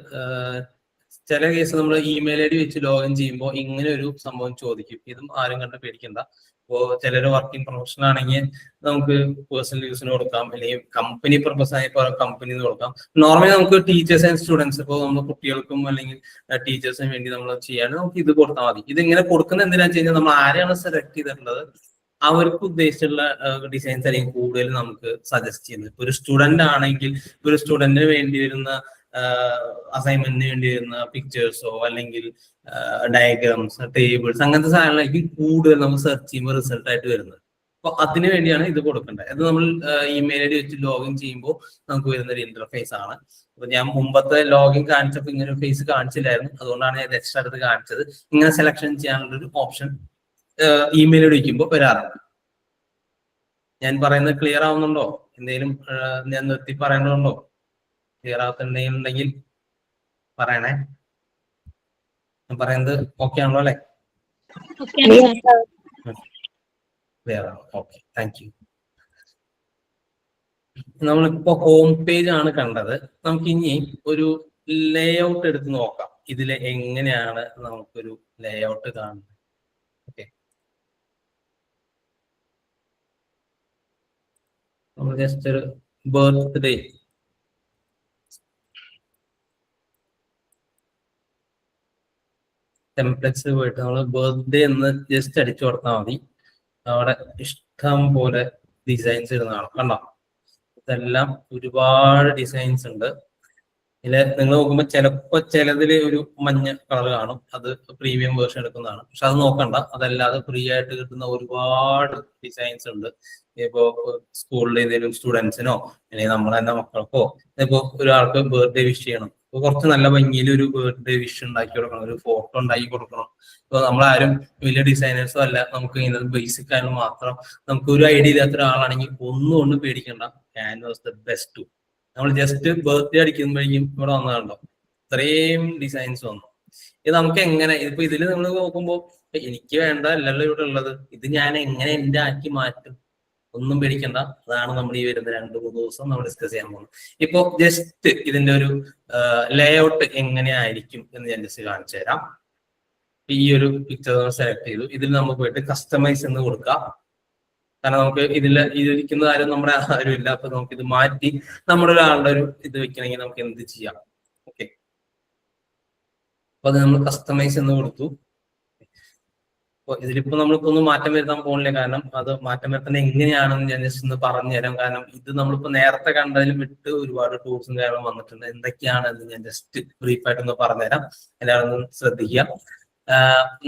S1: ചില കേസ് നമ്മൾ ഇമെയിൽ ID വെച്ച് ലോഗിൻ ചെയ്യുമ്പോൾ ഇങ്ങനെ ഒരു സംഭവം ചോദിക്കും. ഇതും ആരും കണ്ട് പേടിക്കണ്ട. ഇപ്പോ ചിലർ വർക്കിംഗ് പ്രൊഫഷണൽ ആണെങ്കിൽ നമുക്ക് പേഴ്സണൽ യൂസിന് കൊടുക്കാം, അല്ലെങ്കിൽ കമ്പനി പർപ്പസ് ആയി കമ്പനിന്ന് കൊടുക്കാം. നോർമലി നമുക്ക് ടീച്ചേഴ്സ് ആൻഡ് സ്റ്റുഡൻസ്, ഇപ്പോൾ നമ്മൾ കുട്ടികൾക്കും അല്ലെങ്കിൽ ടീച്ചേഴ്സിനും വേണ്ടി നമ്മൾ ചെയ്യാൻ നമുക്ക് ഇത് കൊടുത്താൽ മതി. ഇത് ഇങ്ങനെ കൊടുക്കുന്ന എന്തിനാന്ന് വെച്ച് കഴിഞ്ഞാൽ നമ്മൾ ആരെയാണ് സെലക്ട് ചെയ്തിട്ടുള്ളത് അവർക്ക് ഉദ്ദേശിച്ചുള്ള ഡിസൈൻസ് ആയിരിക്കും കൂടുതൽ നമുക്ക് സജസ്റ്റ് ചെയ്യുന്നത്. ഒരു സ്റ്റുഡന്റ് ആണെങ്കിൽ ഒരു സ്റ്റുഡന്റിന് വേണ്ടി വരുന്ന അസൈൻമെന്റിന് വേണ്ടി വരുന്ന പിക്ചേഴ്സോ അല്ലെങ്കിൽ ഡയഗ്രാംസ് ടേബിൾസ് അങ്ങനത്തെ സാധനങ്ങളായിരിക്കും കൂടുതൽ നമുക്ക് സെർച്ച് ചെയ്യുമ്പോൾ റിസൾട്ട് ആയിട്ട് വരുന്നത്. അപ്പൊ അതിനു വേണ്ടിയാണ് ഇത് കൊടുക്കേണ്ടത്. അത് നമ്മൾ ഇമെയിൽ ID വെച്ച് ലോഗിൻ ചെയ്യുമ്പോൾ നമുക്ക് വരുന്ന ഒരു ഇന്റർഫേസ് ആണ്. അപ്പൊ ഞാൻ മുമ്പത്തെ ലോഗിൻ കാണിച്ചപ്പോൾ ഇങ്ങനെ ഒരു ഫേസ് കാണിച്ചില്ലായിരുന്നു, അതുകൊണ്ടാണ് ഞാൻ എക്സ്ട്രാ എടുത്ത് കാണിച്ചത്. ഇങ്ങനെ സെലക്ഷൻ ചെയ്യാനുള്ള ഒരു ഓപ്ഷൻ ഇമെയിൽ ID വയ്ക്കുമ്പോൾ വരാറുണ്ട്. ഞാൻ പറയുന്നത് ക്ലിയർ ആവുന്നുണ്ടോ? എന്തെങ്കിലും ഞാൻ നിർത്തി പറയേണ്ടതുണ്ടോ? ക്ലിയർ ആവുന്നുണ്ടെങ്കിൽ പറയണേ. ഞാൻ പറയുന്നത് ഓക്കെ ആണല്ലോ അല്ലെ? ക്ലിയർ ആണ്. Okay, thank U. നമ്മളിപ്പോ ഹോം പേജ് ആണ് കണ്ടത്. നമുക്ക് ഇനി ഒരു ലേ ഔട്ട് എടുത്ത് നോക്കാം. ഇതിൽ എങ്ങനെയാണ് നമുക്കൊരു ലേ ഔട്ട് കാണുന്നത്. ഓക്കെ, നമ്മൾ ജസ്റ്റ് ഒരു ബർത്ത്ഡേ ടെംപ്ലേറ്റ്സ് പോയിട്ട് നമ്മൾ ബർത്ത്ഡേ എന്ന് ജസ്റ്റ് അടിച്ചു കൊടുത്താൽ മതി. അവിടെ ഇഷ്ടം പോലെ ഡിസൈൻസ് ഇരുന്നതാണ് കണ്ടോ. ഇതെല്ലാം ഒരുപാട് ഡിസൈൻസ് ഉണ്ട്. ഇതില് നിങ്ങൾ നോക്കുമ്പോൾ ചിലതില് ഒരു മഞ്ഞ കളർ കാണും, അത് പ്രീമിയം വേർഷൻ എടുക്കുന്നതാണ്. പക്ഷെ അത് നോക്കണ്ട, അതല്ലാതെ ഫ്രീ ആയിട്ട് കിട്ടുന്ന ഒരുപാട് ഡിസൈൻസ് ഉണ്ട്. ഇപ്പോ സ്കൂളിൽ ഏതെങ്കിലും സ്റ്റുഡൻസിനോ അല്ലെങ്കിൽ നമ്മളെ തന്നെ മക്കൾക്കോ ഇപ്പോ ഒരാൾക്ക് ബർത്ത്ഡേ വിഷ് ചെയ്യണം, ഇപ്പൊ കുറച്ച് നല്ല ഭംഗിയിൽ ഒരു ബർത്ത്ഡേ വിഷ് ഉണ്ടാക്കി കൊടുക്കണം, ഒരു ഫോട്ടോ ഉണ്ടാക്കി കൊടുക്കണം. ഇപ്പൊ നമ്മളാരും വലിയ ഡിസൈനേഴ്സോ അല്ല, നമുക്ക് ഇങ്ങനെ ബേസിക് ആയിട്ട് മാത്രം നമുക്ക് ഒരു ഐഡിയ ഇല്ലാത്ത ഒരാളാണെങ്കിൽ ഒന്നും പേടിക്കണ്ട, ക്യാൻവാസ് ദ ബെസ്റ്റ് ടു. നമ്മൾ ജസ്റ്റ് ബർത്ത്ഡേ അടിക്കുമ്പോഴേക്കും ഇവിടെ വന്നതുണ്ടോ ഇത്രയും ഡിസൈൻസ് വന്നു. ഇത് നമുക്ക് എങ്ങനെ ഇപ്പൊ ഇതിൽ നമ്മൾ നോക്കുമ്പോൾ എനിക്ക് വേണ്ട അല്ലല്ലോ ഇവിടെ ഉള്ളത്, ഇത് ഞാൻ എങ്ങനെ എന്റെ ആക്കി മാറ്റും, ഒന്നും പേടിക്കണ്ട. അതാണ് നമ്മൾ ഈ വരുന്ന 2-3 ദിവസം നമ്മൾ ഡിസ്കസ് ചെയ്യാൻ പോകുന്നത്. ഇപ്പൊ ജസ്റ്റ് ഇതിന്റെ ഒരു ലേ ഔട്ട് എങ്ങനെയായിരിക്കും എന്ന് ഞാൻ ജസ്റ്റ് കാണിച്ചു തരാം. ഈ ഒരു പിക്ചർ സെലക്ട് ചെയ്തു, ഇതിൽ നമ്മൾ പോയിട്ട് കസ്റ്റമൈസ് എന്ന് കൊടുക്കാം. കാരണം നമുക്ക് ഇതിരിക്കുന്ന ആരും നമ്മുടെ ആരും ഇല്ല. അപ്പൊ നമുക്ക് ഇത് മാറ്റി നമ്മുടെ ഒരാളുടെ ഒരു ഇത് വെക്കണമെങ്കിൽ നമുക്ക് എന്ത് ചെയ്യാം. ഓക്കെ, അപ്പൊ അത് നമ്മൾ കസ്റ്റമൈസ് എന്ന് കൊടുത്തു. അപ്പൊ ഇതിലിപ്പോ നമ്മളിപ്പോ ഒന്ന് മാറ്റം വരുത്താൻ പോകുന്നില്ല, കാരണം അത് മാറ്റം വരുത്തുന്നത് എങ്ങനെയാണെന്ന് ഞാൻ ജസ്റ്റ് ഒന്ന് പറഞ്ഞുതരാം. കാരണം ഇത് നമ്മളിപ്പോ നേരത്തെ കണ്ടതിലും വിട്ട് ഒരുപാട് ടൂൾസും കാര്യങ്ങളും വന്നിട്ടുണ്ട്. എന്തൊക്കെയാണെന്ന് ഞാൻ ജസ്റ്റ് ബ്രീഫായിട്ടൊന്ന് പറഞ്ഞുതരാം, എല്ലാവരും ശ്രദ്ധിക്കുക.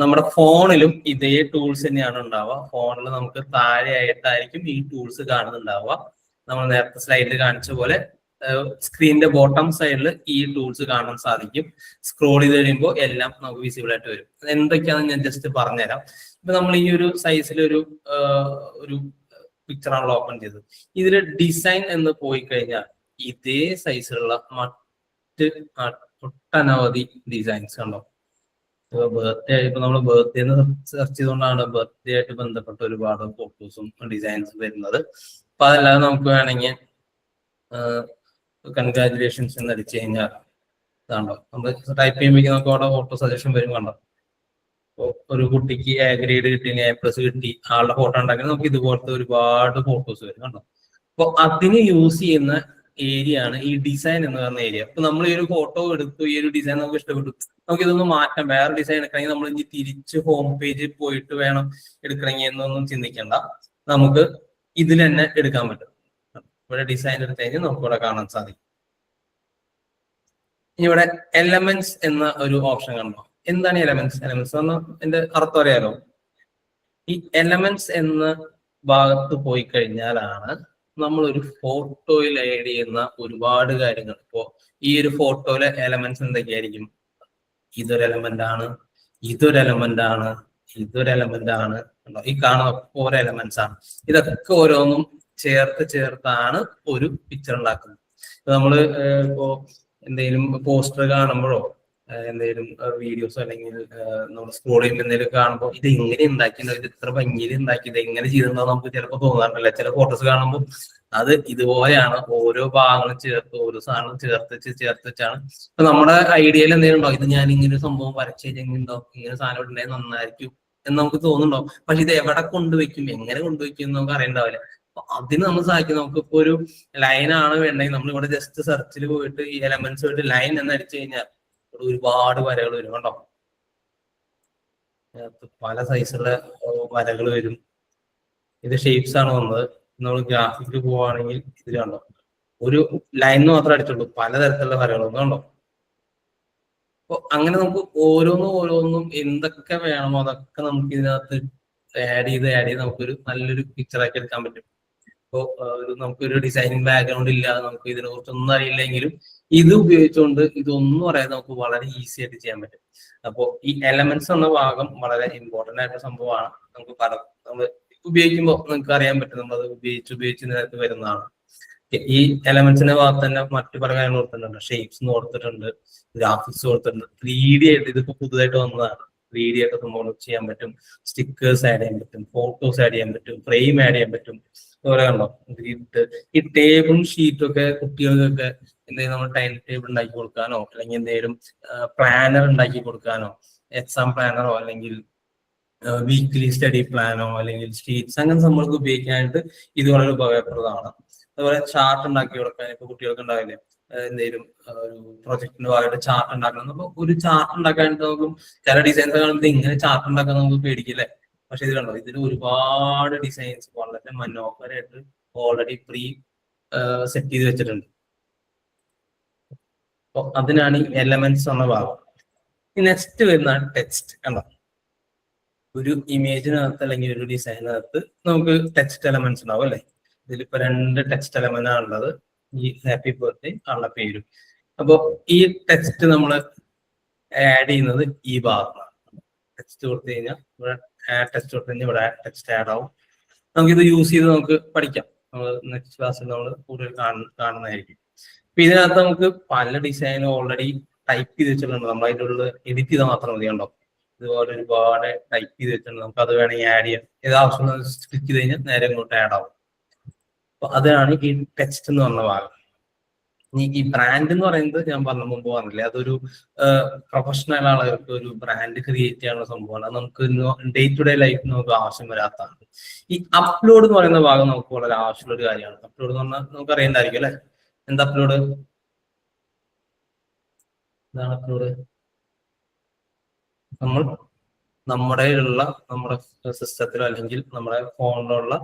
S1: നമ്മുടെ ഫോണിലും ഇതേ ടൂൾസ് തന്നെയാണ് ഉണ്ടാവുക. ഫോണിൽ നമുക്ക് താഴെയായിട്ടായിരിക്കും ഈ ടൂൾസ് കാണുന്നുണ്ടാവുക. നമ്മൾ നേരത്തെ സ്ലൈഡിൽ കാണിച്ച പോലെ സ്ക്രീനിന്റെ ബോട്ടം സൈഡിൽ ഈ ടൂൾസ് കാണാൻ സാധിക്കും. സ്ക്രോൾ ചെയ്ത് കഴിയുമ്പോൾ എല്ലാം നമുക്ക് വിസിബിൾ ആയിട്ട് വരും. എന്തൊക്കെയാണെന്ന് ഞാൻ ജസ്റ്റ് പറഞ്ഞുതരാം. ഇപ്പൊ നമ്മൾ ഈ ഒരു സൈസിൽ ഒരു പിക്ചറാണല്ലോ ഓപ്പൺ ചെയ്തത്. ഇതിൽ ഡിസൈൻ എന്ന് പോയി കഴിഞ്ഞാൽ ഇതേ സൈസിലുള്ള മറ്റ് ഒട്ടനവധി ഡിസൈൻസ് കണ്ടോ. ബർത്ത്ഡേ ഇപ്പൊ നമ്മൾ ബർത്ത്ഡേ സെർച്ച് ചെയ്തുകൊണ്ടാണ് ബർത്ത്ഡേ ആയിട്ട് ബന്ധപ്പെട്ട ഒരുപാട് ഫോട്ടോസും ഡിസൈൻസും വരുന്നത്. അപ്പൊ അതല്ലാതെ നമുക്ക് വേണമെങ്കിൽ കൺഗ്രാജുലേഷൻസ് എന്ന് അടിച്ചു കഴിഞ്ഞാൽ ഇതാണോ, നമ്മൾ ടൈപ്പ് ചെയ്യുമ്പോഴേക്കും നമുക്ക് അവിടെ ഫോട്ടോ സജഷൻ വരും. കണ്ടോ, ഒരു കുട്ടിക്ക് എ ഗ്രേഡ് കിട്ടി, A+ കിട്ടി, ആളുടെ ഫോട്ടോ ഉണ്ടാക്കി നമുക്ക് ഇതുപോലത്തെ ഒരുപാട് ഫോട്ടോസ് വരും കണ്ടോ. അപ്പൊ അതിന് യൂസ് ചെയ്യുന്ന ഏരിയ ആണ് ഈ ഡിസൈൻ എന്ന് പറയുന്ന ഏരിയ. അപ്പൊ നമ്മൾ ഈ ഒരു ഫോട്ടോ എടുത്തു, ഈ ഒരു ഡിസൈൻ നമുക്ക് ഇഷ്ടപ്പെട്ടു, നമുക്ക് ഇതൊന്ന് മാറ്റാം, വേറെ ഡിസൈൻ എടുക്കണമെങ്കിൽ നമ്മൾ ഇനി തിരിച്ച് ഹോം പേജിൽ പോയിട്ട് വേണം എടുക്കണമെങ്കിൽ എന്നൊന്നും ചിന്തിക്കേണ്ട. നമുക്ക് ഇതിൽ തന്നെ എടുക്കാൻ പറ്റും. ഇവിടെ ഡിസൈൻ എടുത്തു കഴിഞ്ഞാൽ നമുക്ക് ഇവിടെ കാണാൻ സാധിക്കും. ഇനി ഇവിടെ എലമെന്റ്സ് എന്ന ഒരു ഓപ്ഷൻ കണ്ടോ. എന്താണ് എലമെന്റ്സ്? എലമെന്റ്സ് എന്ന് എന്റെ അർത്ഥം അറിയാലോ. ഈ എലമെന്റ്സ് എന്ന ഭാഗത്ത് പോയി കഴിഞ്ഞാലാണ് നമ്മൾ ഒരു ഫോട്ടോയിൽ ആഡ് ചെയ്യുന്ന ഒരുപാട് കാര്യങ്ങൾ. ഇപ്പോ ഈ ഒരു ഫോട്ടോയിലെ എലമെന്റ്സ് എന്തൊക്കെയായിരിക്കും? ഇതൊരു എലമെന്റ് ആണ്, ഇതൊരു എലമെന്റ് ആണ്, ഇതൊരു എലമെന്റ് ആണ്. ഈ കാണുന്ന ഓരോ എലമെന്റ്സ് ആണ്. ഇതൊക്കെ ഓരോന്നും ചേർത്താണ് ഒരു പിക്ചർ ഉണ്ടാക്കുന്നത്. നമ്മള് ഇപ്പോ എന്തെങ്കിലും പോസ്റ്റർ കാണുമ്പോഴോ എന്തെങ്കിലും വീഡിയോസോ അല്ലെങ്കിൽ നമ്മൾ സ്ക്രോൾ ചെയ്യുമ്പോൾ എന്തെങ്കിലും കാണുമ്പോൾ ഇത് എങ്ങനെ ഉണ്ടാക്കിയോ, ഇത് ഇത്ര ഭംഗിയിൽ ഉണ്ടാക്കിയത് എങ്ങനെ ചെയ്തിട്ടുണ്ടോ നമുക്ക് ചിലപ്പോൾ തോന്നാറില്ല. ചില ഫോട്ടോസ് കാണുമ്പോൾ അത് ഇതുപോലെയാണ്, ഓരോ ഭാഗങ്ങളും ചേർത്ത് ഓരോ സാധനവും ചേർത്ത് വെച്ചാണ്. ഇപ്പൊ നമ്മുടെ ഐഡിയയിൽ എന്തെങ്കിലും ഉണ്ടോ, ഇത് ഞാൻ ഇങ്ങനെ ഒരു സംഭവം വരച്ചു കഴിഞ്ഞുണ്ടോ, ഇങ്ങനെ സാധനം ഉണ്ടെങ്കിൽ നന്നായിരിക്കും എന്ന് നമുക്ക് തോന്നുന്നുണ്ടോ. പക്ഷെ ഇത് എവിടെ കൊണ്ടുവയ്ക്കും, എങ്ങനെ കൊണ്ടുവയ്ക്കും എന്ന് നമുക്ക് അറിയണ്ടാവില്ല. അതിന് നമ്മൾ സഹായിക്കും. നമുക്കിപ്പോ ഒരു ലൈനാണ് വേണ്ടെങ്കിൽ നമ്മൾ ഇവിടെ ജസ്റ്റ് സെർച്ചിൽ പോയിട്ട് ഈ എലമെന്റ്സ് പോയിട്ട് ലൈൻ എന്ന് അടിച്ചു കഴിഞ്ഞാൽ ഒരുപാട് വരകൾ വരും കണ്ടോ. പല സൈസുള്ള വരകൾ വരും. ഇത് ഷേപ്സ് ആണ് വന്നത്. നമ്മൾ ഗ്രാഫിക്കിൽ പോവാണെങ്കിൽ ഇത് കണ്ടോ, ഒരു ലൈൻ മാത്രമേ അടിച്ചുള്ളൂ, പലതരത്തിലുള്ള വരകളൊന്നും കണ്ടോ. അപ്പൊ അങ്ങനെ നമുക്ക് ഓരോന്നും എന്തൊക്കെ വേണമോ അതൊക്കെ നമുക്ക് ഇതിനകത്ത് ആഡ് ചെയ്ത് നമുക്കൊരു നല്ലൊരു പിക്ചറാക്കി എടുക്കാൻ പറ്റും. ഇപ്പോ നമുക്കൊരു ഡിസൈനിങ് ബാക്ക്ഗ്രൗണ്ട് ഇല്ലാതെ നമുക്ക് ഇതിനെ കുറിച്ചൊന്നും അറിയില്ലെങ്കിലും ഇത് ഉപയോഗിച്ചുകൊണ്ട് ഇതൊന്നും അറിയാതെ നമുക്ക് വളരെ ഈസി ആയിട്ട് ചെയ്യാൻ പറ്റും. അപ്പോൾ ഈ എലമെന്റ്സ് എന്ന ഭാഗം വളരെ ഇമ്പോർട്ടന്റ് ആയിട്ടുള്ള സംഭവമാണ്. നമുക്ക് നമ്മൾ ഉപയോഗിക്കുമ്പോൾ നിങ്ങൾക്ക് അറിയാൻ പറ്റും, നമ്മളത് ഉപയോഗിച്ച് നേരത്തെ വരുന്നതാണ്. ഈ എലമെന്റ്സിന്റെ ഭാഗത്ത് തന്നെ മറ്റു പല കാര്യങ്ങൾ കൊടുത്തിട്ടുണ്ട്. ഷേപ്സ് കൊടുത്തിട്ടുണ്ട്, ഗ്രാഫിക്സ് കൊടുത്തിട്ടുണ്ട്, 3D ആയിട്ട് ഇതിപ്പോ പുതുതായിട്ട് വന്നതാണ്. 3D ആയിട്ട് നമ്മൾ ചെയ്യാൻ പറ്റും, സ്റ്റിക്കേഴ്സ് ആഡ് ചെയ്യാൻ പറ്റും, ഫോട്ടോസ് ആഡ് ചെയ്യാൻ പറ്റും, ഫ്രെയിം ആഡ് ചെയ്യാൻ പറ്റും. അതുപോലെ കണ്ടോ ഈ ടേബിളും ഷീറ്റും ഒക്കെ കുട്ടികൾക്കൊക്കെ എന്തെങ്കിലും നമ്മൾ ടൈം ടേബിൾ ഉണ്ടാക്കി കൊടുക്കാനോ അല്ലെങ്കിൽ എന്തെങ്കിലും പ്ലാനർ ഉണ്ടാക്കി കൊടുക്കാനോ, എക്സാം പ്ലാനറോ അല്ലെങ്കിൽ വീക്ക്ലി സ്റ്റഡി പ്ലാനോ അല്ലെങ്കിൽ ഷീറ്റ്സ് അങ്ങനെ നമ്മൾക്ക് ഉപയോഗിക്കാനായിട്ട് ഇത് വളരെ ഉപയോഗപ്രദമാണ്. അതുപോലെ ചാർട്ട് ഉണ്ടാക്കി കൊടുക്കാൻ ഇപ്പൊ കുട്ടികൾക്ക് ഉണ്ടാവില്ലേ, എന്തെങ്കിലും ഒരു പ്രൊജക്ടിന്റെ ഭാഗമായിട്ട് ചാർട്ട് ഉണ്ടാക്കണം. അപ്പൊ ഒരു ചാർട്ട് ഉണ്ടാക്കാനായിട്ട് നമുക്ക് ചില ഡിസൈൻസ് കാണുമ്പോൾ ഇങ്ങനെ ചാർട്ട് ഉണ്ടാക്കാൻ നമുക്ക് പേടിക്കില്ലേ. പക്ഷെ ഇത് കണ്ടോ, ഇതിൽ ഒരുപാട് ഡിസൈൻസ് വളരെ മനോഹരമായിട്ട് ഓൾറെഡി പ്രീ സെറ്റ് ചെയ്ത് വെച്ചിട്ടുണ്ട്. അപ്പൊ അതിനാണ് ഈ എലമെന്റ്സ് എന്ന ഭാഗം. നെക്സ്റ്റ് വരുന്ന ടെക്സ്റ്റ് കണ്ടോ. ഒരു ഇമേജിനകത്ത് അല്ലെങ്കിൽ ഒരു ഡിസൈനകത്ത് നമുക്ക് ടെക്സ്റ്റ് എലമെന്റ്സ് ഉണ്ടാവും അല്ലെ. ഇതിലിപ്പോ 2 ടെക്സ്റ്റ് എലമെന്റ് ആണുള്ളത്, ഈ ഹാപ്പി ബർത്ത്ഡേ ആളുടെ പേരും. അപ്പൊ ഈ ടെക്സ്റ്റ് നമ്മൾ ആഡ് ചെയ്യുന്നത് ഈ ഭാഗത്താണ്. ടെക്സ്റ്റ് കൊടുത്തു കഴിഞ്ഞാൽ ഇവിടെ ടെക്സ്റ്റ് കൊടുത്തു കഴിഞ്ഞാൽ ഇവിടെ ടെക്സ്റ്റ് ആഡ് ആവും. നമുക്കിത് യൂസ് ചെയ്ത് നമുക്ക് പഠിക്കാം. നമ്മൾ നെക്സ്റ്റ് ക്ലാസ്സിൽ നമ്മൾ കൂടുതൽ കാണുന്നതായിരിക്കും. അപ്പൊ ഇതിനകത്ത് നമുക്ക് പല ഡിസൈനും ഓൾറെഡി ടൈപ്പ് ചെയ്ത് വെച്ചിട്ടുണ്ട്. നമ്മൾ അതിൻ്റെ ഉള്ളിൽ എഡിറ്റ് ചെയ്താൽ മാത്രം മതി കണ്ടോ. ഇതുപോലെ ഒരുപാട് ടൈപ്പ് ചെയ്ത് വെച്ചിട്ടുണ്ട്. നമുക്ക് അത് വേണമെങ്കിൽ ആഡ് ചെയ്യാം. ഏതാവശ്യം ക്ലിക്ക് ചെയ്ത് കഴിഞ്ഞാൽ നേരെ ഇങ്ങോട്ട് ആഡ് ആവും. അപ്പൊ അതാണ് ഈ ടെക്സ്റ്റ് എന്ന് പറഞ്ഞ ഭാഗം. ഈ ബ്രാൻഡ് എന്ന് പറയുന്നത് ഞാൻ മുമ്പ് പറഞ്ഞില്ലേ, അതൊരു പ്രൊഫഷണൽ ആളുകൾക്ക് ഒരു ബ്രാൻഡ് ക്രിയേറ്റ് ചെയ്യാനുള്ള സംഭവമാണ്. നമുക്ക് ഡേ ടു ഡേ ലൈഫിൽ നമുക്ക് ആവശ്യം വരാത്തതാണ്. ഈ അപ്ലോഡ് എന്ന് പറയുന്ന ഭാഗം നമുക്ക് വളരെ ആവശ്യമുള്ള ഒരു കാര്യമാണ്. അപ്ലോഡ് എന്ന് പറഞ്ഞാൽ നമുക്ക് അറിയണ്ടായിരിക്കും അല്ലെ. എന്താ അപ്ലോഡ്? എന്താണ് അപ്ലോഡ്? നമ്മൾ നമ്മുടെ സിസ്റ്റത്തിലോ അല്ലെങ്കിൽ നമ്മുടെ ഫോണിലുള്ള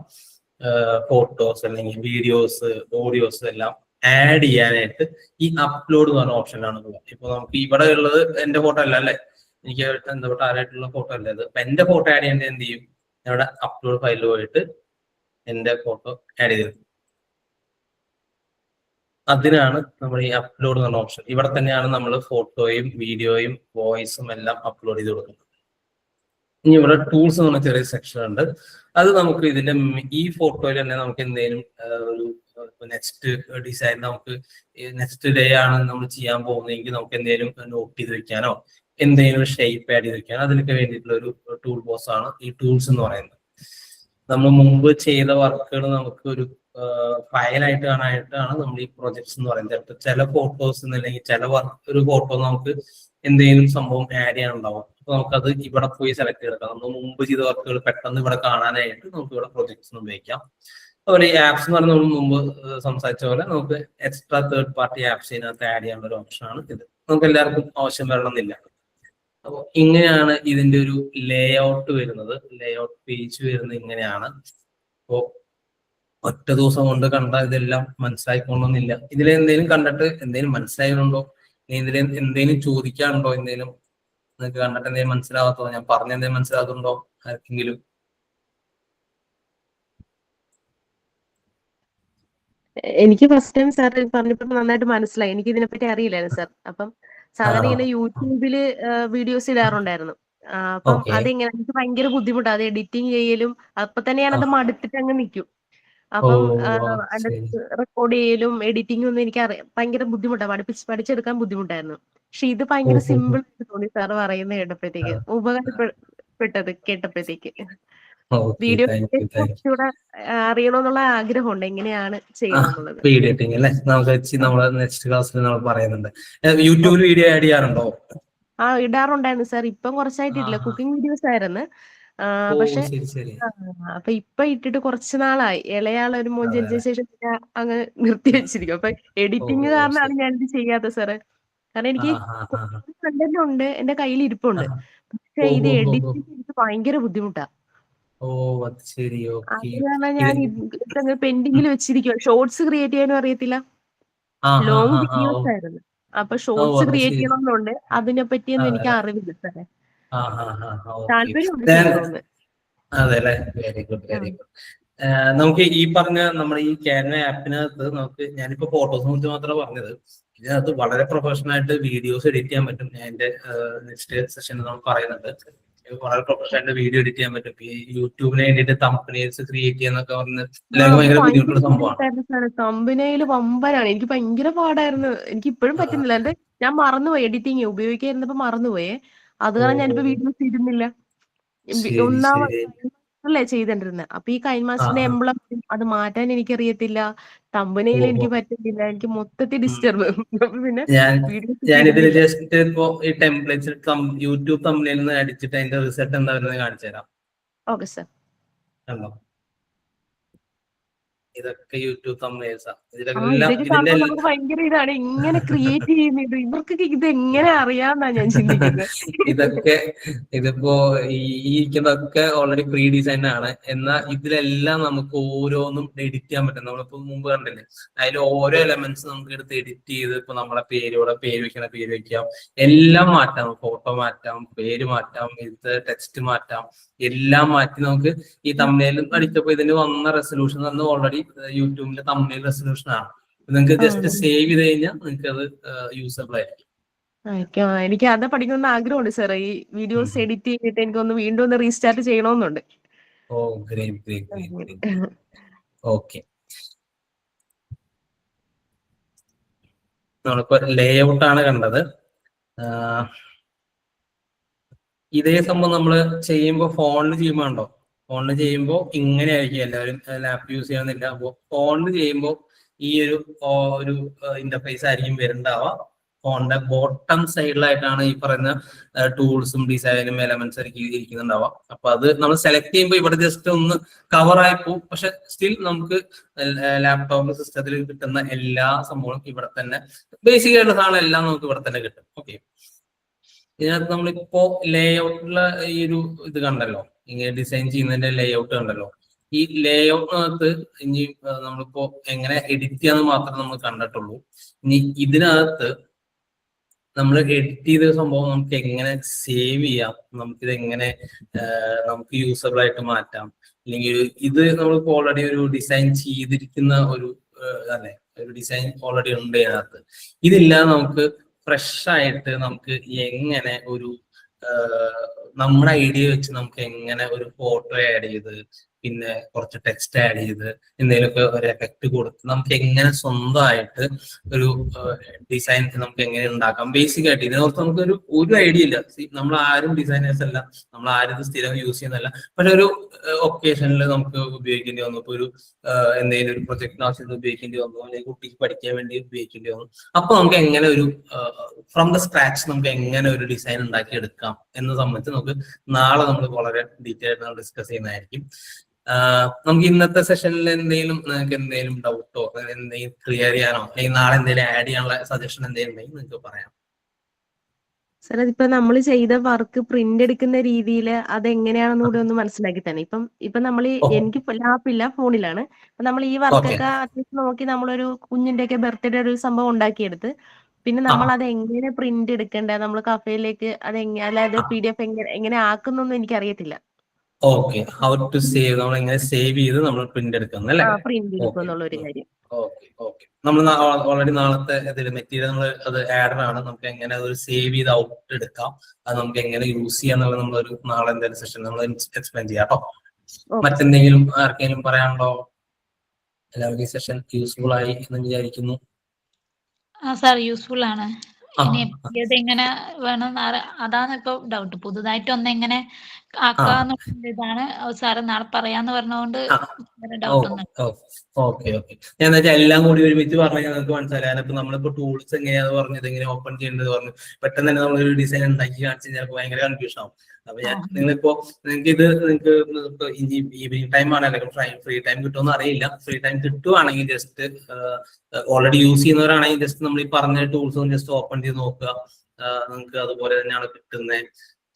S1: ഫോട്ടോസ് അല്ലെങ്കിൽ വീഡിയോസ്, ഓഡിയോസ് എല്ലാം ആഡ് ചെയ്യാനായിട്ട് ഈ അപ്ലോഡ് എന്ന് പറഞ്ഞ ഓപ്ഷനിലാണ് പോകുന്നത്. ഇപ്പൊ നമുക്ക് ഇവിടെ ഉള്ളത് എന്റെ ഫോട്ടോ അല്ല അല്ലെ, എനിക്ക് ബന്ധപ്പെട്ട ആരായിട്ടുള്ള ഫോട്ടോ അല്ല ഇത്. അപ്പൊ എന്റെ ഫോട്ടോ ആഡ് ചെയ്യേണ്ടത് എന്ത് ചെയ്യും? ഇവിടെ അപ്ലോഡ് ഫയലിൽ പോയിട്ട് എന്റെ ഫോട്ടോ ആഡ് ചെയ്ത്, അതിനാണ് നമ്മൾ ഈ അപ്ലോഡ് എന്ന ഓപ്ഷൻ. ഇവിടെ തന്നെയാണ് നമ്മൾ ഫോട്ടോയും വീഡിയോയും വോയിസും എല്ലാം അപ്ലോഡ് ചെയ്ത് കൊടുക്കുന്നത്. ഇനി ഇവിടെ ടൂൾസ് എന്ന് പറഞ്ഞ ചെറിയ സെക്ഷൻ ഉണ്ട്. അത് നമുക്ക് ഇതിന്റെ ഈ ഫോട്ടോയിൽ തന്നെ നമുക്ക് എന്തെങ്കിലും ഒരു നെക്സ്റ്റ് ഡിസൈൻ നമുക്ക് നെക്സ്റ്റ് ഡേ ആണ് നമ്മൾ ചെയ്യാൻ പോകുന്നതെങ്കിൽ നമുക്ക് എന്തെങ്കിലും നോട്ട് ചെയ്ത് വെക്കാനോ എന്തെങ്കിലും ഷേപ്പ് ആഡ് ചെയ്ത് വെക്കാനോ അതിനൊക്കെ വേണ്ടിയിട്ടുള്ള ഒരു ടൂൾ ബോക്സ് ആണ് ഈ ടൂൾസ് എന്ന് പറയുന്നത്. നമ്മൾ മുമ്പ് ചെയ്ത വർക്കുകൾ നമുക്ക് ഒരു ഫയലായിട്ട് കാണാനായിട്ടാണ് നമ്മൾ ഈ പ്രൊജക്ട്സ് എന്ന് പറയുന്നത്. ചില ഫോട്ടോസ് അല്ലെങ്കിൽ ചില ഒരു ഫോട്ടോ നമുക്ക് എന്തെങ്കിലും സംഭവം ആഡ് ചെയ്യാനുണ്ടാവും. അപ്പൊ നമുക്കത് ഇവിടെ പോയി സെലക്ട് ചെയ്തെടുക്കാം. നമ്മൾ മുമ്പ് ചെയ്ത വർക്കുകൾ പെട്ടെന്ന് ഇവിടെ കാണാനായിട്ട് നമുക്ക് ഇവിടെ പ്രൊജക്ട്സ് ഉപയോഗിക്കാം. അതുപോലെ ഈ ആപ്സ് എന്ന് പറഞ്ഞാൽ നമ്മൾ മുമ്പ് സംസാരിച്ച പോലെ നമുക്ക് എക്സ്ട്രാ തേർഡ് പാർട്ടി ആപ്സ് ഇതിനകത്ത് ആഡ് ചെയ്യാനുള്ള ഒരു ഓപ്ഷനാണ് ഇത്. നമുക്ക് എല്ലാവർക്കും ആവശ്യം വരണമെന്നില്ല. അപ്പോൾ ഇങ്ങനെയാണ് ഇതിന്റെ ഒരു ലേ ഔട്ട് വരുന്നത്. ലേ ഔട്ട് പേജ് വരുന്നത് ഇങ്ങനെയാണ്. അപ്പോ ഒറ്റ ദിവസം കൊണ്ട് കണ്ട ഇതെല്ലാം മനസ്സിലായിക്കൊള്ളണമെന്നില്ല. ഇതിലെന്തെങ്കിലും കണ്ടിട്ട് എന്തെങ്കിലും മനസ്സിലായിട്ടുണ്ടോ, ഇതിൽ എന്തെങ്കിലും ചോദിക്കാനുണ്ടോ, എന്തെങ്കിലും നിങ്ങൾക്ക് കണ്ടിട്ട് എന്തെങ്കിലും മനസ്സിലാവാത്തോ, ഞാൻ പറഞ്ഞ എന്തെങ്കിലും മനസ്സിലാകുന്നുണ്ടോ ആർക്കെങ്കിലും?
S2: എനിക്ക് ഫസ്റ്റ് ടൈം സാർ പറഞ്ഞപ്പോൾ നന്നായിട്ട് മനസ്സിലായി. എനിക്ക് ഇതിനെപ്പറ്റി അറിയില്ലായിരുന്നു സാർ. അപ്പം സാധാരണ ഇങ്ങനെ യൂട്യൂബില് വീഡിയോസ് ഇടാറുണ്ടായിരുന്നു. അപ്പം അതെങ്ങനെ എനിക്ക് ഭയങ്കര ബുദ്ധിമുട്ടാണ് അത് എഡിറ്റിംഗ് ചെയ്യലും. അപ്പൊ തന്നെ ഞാനത് മടുത്തിട്ട് അങ്ങ് നിൽക്കും. അപ്പം റെക്കോർഡ് ചെയ്യലും എഡിറ്റിംഗും ഒന്നും എനിക്ക് ഭയങ്കര ബുദ്ധിമുട്ടാണ്. പഠിച്ചെടുക്കാൻ ബുദ്ധിമുട്ടായിരുന്നു. പക്ഷെ ഇത് ഭയങ്കര സിമ്പിൾ ആയിട്ട് തോന്നി സാർ പറയുന്നത് കേട്ടപ്പോഴത്തേക്ക്. ഉപകാരപ്പെട്ടത് കേട്ടപ്പോഴത്തേക്ക്. വീഡിയോ കുറച്ചുകൂടെ അറിയണമെന്നുള്ള ആഗ്രഹമുണ്ട് എങ്ങനെയാണ് ചെയ്യുന്നത്.
S1: വീഡിയോ എഡിറ്റിംഗ് അല്ലേ, നമുക്ക് നമ്മള് നെക്സ്റ്റ് ക്ലാസ്സിൽ നമ്മൾ പറയുന്നുണ്ട്. യൂട്യൂബിൽ വീഡിയോ ആഡ് ചെയ്യാറുണ്ടോ?
S2: ഇടാറുണ്ടായിരുന്നു സാർ. ഇപ്പം കുറച്ചായിട്ടില്ല. കുക്കിംഗ് വീഡിയോസ് ആയിരുന്നു. പക്ഷെ അപ്പൊ ഇപ്പൊ ഇട്ടിട്ട് കുറച്ച് നാളായി. ഇളയാള് ഒരു മോൻ ജനിച്ച ശേഷം അങ്ങ് നിർത്തി വെച്ചിരിക്കും. അപ്പൊ എഡിറ്റിംഗ് കാരണമാണ് ഞാനിത് ചെയ്യാത്തത് സാറ്. കാരണം എനിക്ക് കണ്ടന്റ് ഉണ്ട്, എന്റെ കയ്യിൽ ഇരിപ്പുണ്ട്. പക്ഷെ ഇത് എഡിറ്റ് ചെയ്തിട്ട് ഭയങ്കര ബുദ്ധിമുട്ടാ. അത് കാരണം ഞാൻ ഇതങ്ങ് പെൻഡിങ്ങിൽ വെച്ചിരിക്കുക. ഷോർട്സ് ക്രിയേറ്റ് ചെയ്യാനും അറിയത്തില്ല. ലോങ് വീഡിയോസ് ആയിരുന്നു. അപ്പൊ ഷോർട്സ് ക്രിയേറ്റ് ചെയ്യണമെന്നുണ്ട്. അതിനെ പറ്റിയൊന്നും എനിക്ക് അറിവില്ല സാറേ. താല്പര്യമുണ്ട്.
S1: അതെ അല്ലെ, വെരി ഗുഡ് വെരി ഗുഡ്. നമുക്ക് ഈ പറഞ്ഞ നമ്മുടെ ഈ ക്യാൻവ ആപ്പിനകത്ത് നമുക്ക്, ഞാനിപ്പോ ഫോട്ടോസിനെ കുറിച്ച് മാത്രമേ പറഞ്ഞത്, ഇതിനകത്ത് വളരെ പ്രൊഫഷണൽ ആയിട്ട് വീഡിയോസ് എഡിറ്റ് ചെയ്യാൻ പറ്റും. ഞാൻ എന്റെ നെക്സ്റ്റ് സെഷനിൽ നമ്മൾ പറയുന്നുണ്ട്. വളരെ പ്രൊഫഷണൽ ആയിട്ട് വീഡിയോ എഡിറ്റ് ചെയ്യാൻ പറ്റും. ഈ യൂട്യൂബിന് വേണ്ടിയിട്ട് തംബ്നെയിൽസ് ക്രിയേറ്റ് ചെയ്യാന്നൊക്കെ പറഞ്ഞ് ഭയങ്കര ബുദ്ധിമുട്ടുള്ള സംഭവമാണ്.
S2: തംബ്നെയില് വമ്പനാണ്. എനിക്ക് ഭയങ്കര പാടായിരുന്നു. എനിക്ക് ഇപ്പോഴും പറ്റുന്നില്ല. എന്റെ ഞാൻ മറന്നുപോയി എഡിറ്റിംഗ് ഉപയോഗിക്കാതിരുന്നപ്പോ മറന്നുപോയേ. അത് കാരണം ഞാനിപ്പോ വീഡിയോസ് ഇടുന്നില്ല. ഒന്നാമല്ലേ ചെയ്തോണ്ടിരുന്നത്. അപ്പൊ ഈ കൈൻമാസ്റ്ററിന്റെ എംബ്ലം അത് മാറ്റാൻ എനിക്കറിയത്തില്ല. തംബ്നെയിൽ എനിക്ക് പറ്റുന്നില്ല. എനിക്ക് മൊത്തത്തിൽ ഡിസ്റ്റർബ്. പിന്നെ
S1: ഞാനിതിൽ ജസ്റ്റ് ഇപ്പോ ഈ ടെംപ്ലേറ്റ്സ് യൂട്യൂബ് തംബ്നെയിൽ നിന്ന് അടിച്ചിട്ട് അതിന്റെ റിസൾട്ട് എന്താ വരുന്നത് കാണിച്ചു തരാം.
S2: Okay sir.
S1: ഇതൊക്കെ യൂട്യൂബ് തംബ്നെയിൽസാ.
S2: ഭയങ്കര ഇതാണ് ഇങ്ങനെ ക്രിയേറ്റ് ചെയ്യുന്നത്. ഇവർക്കൊക്കെ ഇത് എങ്ങനെ അറിയാന്നാ ഞാൻ ചിന്തിക്കുന്നത്.
S1: ഇതിപ്പോ ഈ ഇരിക്കുന്നതൊക്കെ ഓൾറെഡി പ്രീ ഡിസൈൻ ആണ്. എന്നാൽ ഇതിലെല്ലാം നമുക്ക് ഓരോന്നും എഡിറ്റ് ചെയ്യാൻ പറ്റും. നമ്മളിപ്പോ മുമ്പ് കണ്ടില്ലേ, അതിൽ ഓരോ എലമെന്റ്സ് നമുക്ക് എടുത്ത് എഡിറ്റ് ചെയ്ത് ഇപ്പൊ നമ്മളെ പേര് വെക്കണ പേര് വെക്കാം, എല്ലാം മാറ്റാം. ഫോട്ടോ മാറ്റാം, പേര് മാറ്റാം, ഇത് ടെക്സ്റ്റ് മാറ്റാം, എല്ലാം മാറ്റി നമുക്ക് ഈ തംബ്നെയിൽ അടിച്ചപ്പോ ഇതിന് വന്ന റെസൊല്യൂഷൻ തന്നെ ഓൾറെഡി യൂട്യൂബിന്റെ തംബ്നെയിൽ റെസൊല്യൂഷൻ ആണ്. നിങ്ങൾക്ക് ജസ്റ്റ് സേവ് ചെയ്ത് കഴിഞ്ഞാൽ നിങ്ങൾക്ക് അത് യൂസബിൾ ആയിരിക്കും.
S2: എനിക്ക് അത് പഠിക്കണമെന്ന് ആഗ്രഹമുണ്ട് സാർ. ഈ വീഡിയോസ് എഡിറ്റ് ചെയ്തിട്ട് എനിക്കൊന്ന് വീണ്ടും ഒന്ന് റീസ്റ്റാർട്ട് ചെയ്യണമെന്നുണ്ട്.
S1: ഓക്കെ, നമ്മളിപ്പോ ലേ ഔട്ട് ആണ് കണ്ടത്. ഇതേ സംഭവം നമ്മൾ ചെയ്യുമ്പോൾ ഫോണിൽ ചെയ്യുമ്പോൾ ഉണ്ടോ, ഫോണിൽ ചെയ്യുമ്പോൾ ഇങ്ങനെ ആയിരിക്കും. എല്ലാവരും ലാപ്പ് യൂസ് ചെയ്യണമെന്നില്ല. അപ്പോൾ ഫോണിൽ ചെയ്യുമ്പോൾ ഈ ഒരു ഇന്റർഫേസ് ആയിരിക്കും വരുന്നുണ്ടാവുക. ഫോണിന്റെ ബോട്ടം സൈഡിലായിട്ടാണ് ഈ പറയുന്ന ടൂൾസും ഡിസൈനും എലമെന്റ്സ് ഇരിക്കുന്നുണ്ടാവുക. അപ്പൊ അത് നമ്മൾ സെലക്ട് ചെയ്യുമ്പോൾ ഇവിടെ ജസ്റ്റ് ഒന്ന് കവർ ആയി പോകും. പക്ഷെ സ്റ്റിൽ നമുക്ക് ലാപ്ടോപ്പ് സിസ്റ്റത്തിൽ കിട്ടുന്ന എല്ലാ സംഭവവും ഇവിടെ തന്നെ, ബേസിക് ആയിട്ടുള്ള സാധനം എല്ലാം നമുക്ക് ഇവിടെ തന്നെ കിട്ടും. ഓക്കെ, ഇതിനകത്ത് നമ്മളിപ്പോ ലേ ഔട്ടുള്ള ഈ ഒരു ഇത് കണ്ടല്ലോ, ഇങ്ങനെ ഡിസൈൻ ചെയ്യുന്നതിന്റെ ലേ ഔട്ട് കണ്ടല്ലോ. ഈ ലേ ഔട്ടിനകത്ത് ഇനി നമ്മളിപ്പോ എങ്ങനെ എഡിറ്റ് ചെയ്യാന്ന് മാത്രമേ നമ്മൾ കണ്ടിട്ടുള്ളൂ. ഇനി ഇതിനകത്ത് നമ്മൾ എഡിറ്റ് ചെയ്ത സംഭവം നമുക്ക് എങ്ങനെ സേവ് ചെയ്യാം, നമുക്കിത് എങ്ങനെ നമുക്ക് യൂസബിൾ ആയിട്ട് മാറ്റാം, അല്ലെങ്കിൽ ഇത് നമ്മളിപ്പോ ഓൾറെഡി ഒരു ഡിസൈൻ ചെയ്തിരിക്കുന്ന ഒരു ഡിസൈൻ ഓൾറെഡി ഉണ്ട് ഇതിനകത്ത്. ഇതില്ലാതെ നമുക്ക് ഫ്രഷ് ആയിട്ട് നമുക്ക് എങ്ങനെ ഒരു നമ്മുടെ ഐഡിയ വെച്ച് നമുക്ക് എങ്ങനെ ഒരു ഫോട്ടോ ആഡ് ചെയ്ത് പിന്നെ കുറച്ച് ടെക്സ്റ്റ് ആഡ് ചെയ്ത് എന്തെങ്കിലുമൊക്കെ ഒരു എഫക്റ്റ് കൊടുത്ത് നമുക്ക് എങ്ങനെ സ്വന്തമായിട്ട് ഒരു ഡിസൈൻ നമുക്ക് എങ്ങനെ ഉണ്ടാക്കാം. ബേസിക് ആയിട്ട് ഇതിനകത്ത് നമുക്കൊരു ഐഡിയ ഇല്ല. നമ്മൾ ആരും ഡിസൈനേഴ്സ് അല്ല, നമ്മൾ ആരും ഇത് സ്ഥിരം യൂസ് ചെയ്യുന്നതല്ല. പക്ഷെ ഒരു ഒക്കേഷനിൽ നമുക്ക് ഉപയോഗിക്കേണ്ടി വന്നു. ഇപ്പൊ ഒരു എന്തെങ്കിലും ഒരു പ്രൊജക്ടിന് ആവശ്യത്തിന് ഉപയോഗിക്കേണ്ടി വന്നു, അല്ലെങ്കിൽ കുട്ടിക്ക് പഠിക്കാൻ വേണ്ടി ഉപയോഗിക്കേണ്ടി വന്നു. അപ്പൊ നമുക്ക് എങ്ങനെ ഒരു ഫ്രം ദ സ്ക്രാച്ച് നമുക്ക് എങ്ങനെ ഒരു ഡിസൈൻ ഉണ്ടാക്കി എടുക്കാം എന്ന് സംബന്ധിച്ച് നമുക്ക് നാളെ നമ്മൾ വളരെ ഡീറ്റെയിൽ ആയിട്ട് ഡിസ്കസ് ചെയ്യുന്നതായിരിക്കും. നമുക്ക് ഇന്നത്തെ സെഷനിൽ നിങ്ങൾക്ക് എന്തെങ്കിലും ഡൗട്ടോ എന്തെങ്കിലും ക്ലിയർ ചെയ്യാനോ അല്ലെങ്കിൽ നാളെ എന്തെങ്കിലും ആഡ് ചെയ്യാനുള്ള സജഷൻ എന്തെങ്കിലും ഉണ്ടെങ്കിൽ നിങ്ങൾക്ക് പറയാം.
S2: സാർ അതിപ്പോ നമ്മൾ ചെയ്ത വർക്ക് പ്രിന്റ് എടുക്കുന്ന രീതിയിൽ അതെങ്ങനെയാണെന്ന് കൂടി ഒന്ന് മനസ്സിലാക്കി തന്നെ. ഇപ്പൊ നമ്മൾ എനിക്ക് ലാപ്പില്ല, ഫോണിലാണ്. അപ്പൊ നമ്മൾ ഈ വർക്കൊക്കെ അത്യാവശ്യം നോക്കി നമ്മളൊരു കുഞ്ഞിന്റെ ഒക്കെ ബർത്ത്ഡേ ഒരു സംഭവം ഉണ്ടാക്കിയെടുത്ത് പിന്നെ നമ്മൾ അത് എങ്ങനെ പ്രിന്റ് എടുക്കണ്ടേ, നമ്മൾ കഫേയിലേക്ക് അത് അല്ലാതെ PDF എങ്ങനെ ആക്കുന്നൊന്നും എനിക്ക് അറിയത്തില്ല.
S1: ഓക്കെ, ഹൗ ടു സേവ്, നമ്മൾ എങ്ങനെ സേവ് ചെയ്ത് നമ്മൾ പ്രിന്റ് എടുക്കണം അല്ലേ?
S2: പ്രിന്റ് എടുക്കും എന്നുള്ള ഒരു കാര്യം.
S1: ഓക്കെ നമ്മൾ ഓൾറെഡി നാളത്തെ മെറ്റീരിയൽ നമ്മൾ അത് ആഡർ ആണ്. നമുക്ക് എങ്ങനെ അതൊരു സേവ് ചെയ്ത് ഔട്ട് എടുക്കാം, അത് നമുക്ക് എങ്ങനെ യൂസ് ചെയ്യാന്നുള്ള നമ്മളൊരു നാളെ എന്തെങ്കിലും സെഷൻ നമ്മൾ എക്സ്പ്ലെയിൻ ചെയ്യാം കേട്ടോ. മറ്റെന്തെങ്കിലും ആർക്കെങ്കിലും പറയാനുണ്ടോ? എല്ലാവർക്കും ഈ സെഷൻ യൂസ്ഫുൾ ആയി എന്ന് വിചാരിക്കുന്നു.
S3: സാർ യൂസ്ഫുൾ ആണ്. ഇനി ഇതെങ്ങനെ വേണം അതാണ് ഇപ്പൊ ഡൗട്ട്. പുതുതായിട്ട് ഒന്ന് എങ്ങനെ ആക്കാന്ന് ഇതാണ് സാറ് നാളെ പറയാന്ന് പറഞ്ഞുകൊണ്ട് ഡൗട്ട് ഒന്നും.
S1: ഓക്കെ ഞാൻ എല്ലാം കൂടി ഒരുമിച്ച് പറഞ്ഞാൽ ഞങ്ങൾക്ക് മനസ്സിലായി. ഇപ്പൊ നമ്മളിപ്പോ ടൂൾസ് എങ്ങനെയാന്ന് പറഞ്ഞത്, എങ്ങനെ ഓപ്പൺ ചെയ്യേണ്ടത് പറഞ്ഞു, പെട്ടെന്ന് തന്നെ നമ്മളൊരു ഡിസൈൻ ഉണ്ടാക്കി കാണിച്ചു ചിലപ്പോൾ ഭയങ്കര കൺഫ്യൂഷൻ ആവും. അപ്പൊ നിങ്ങൾക്ക് ഈവനിങ് ടൈം ആണെങ്കിൽ ഫ്രീ ടൈം കിട്ടുമെന്ന് അറിയില്ല. ഫ്രീ ടൈം കിട്ടുവാണെങ്കിൽ ജസ്റ്റ് ഓൾറെഡി യൂസ് ചെയ്യുന്നവരാണെങ്കിൽ ജസ്റ്റ് നമ്മൾ ഈ പറഞ്ഞ ടൂൾസ് ജസ്റ്റ് ഓപ്പൺ ചെയ്ത് നോക്കുക. നിങ്ങൾക്ക് അതുപോലെ തന്നെയാണ് കിട്ടുന്നത്.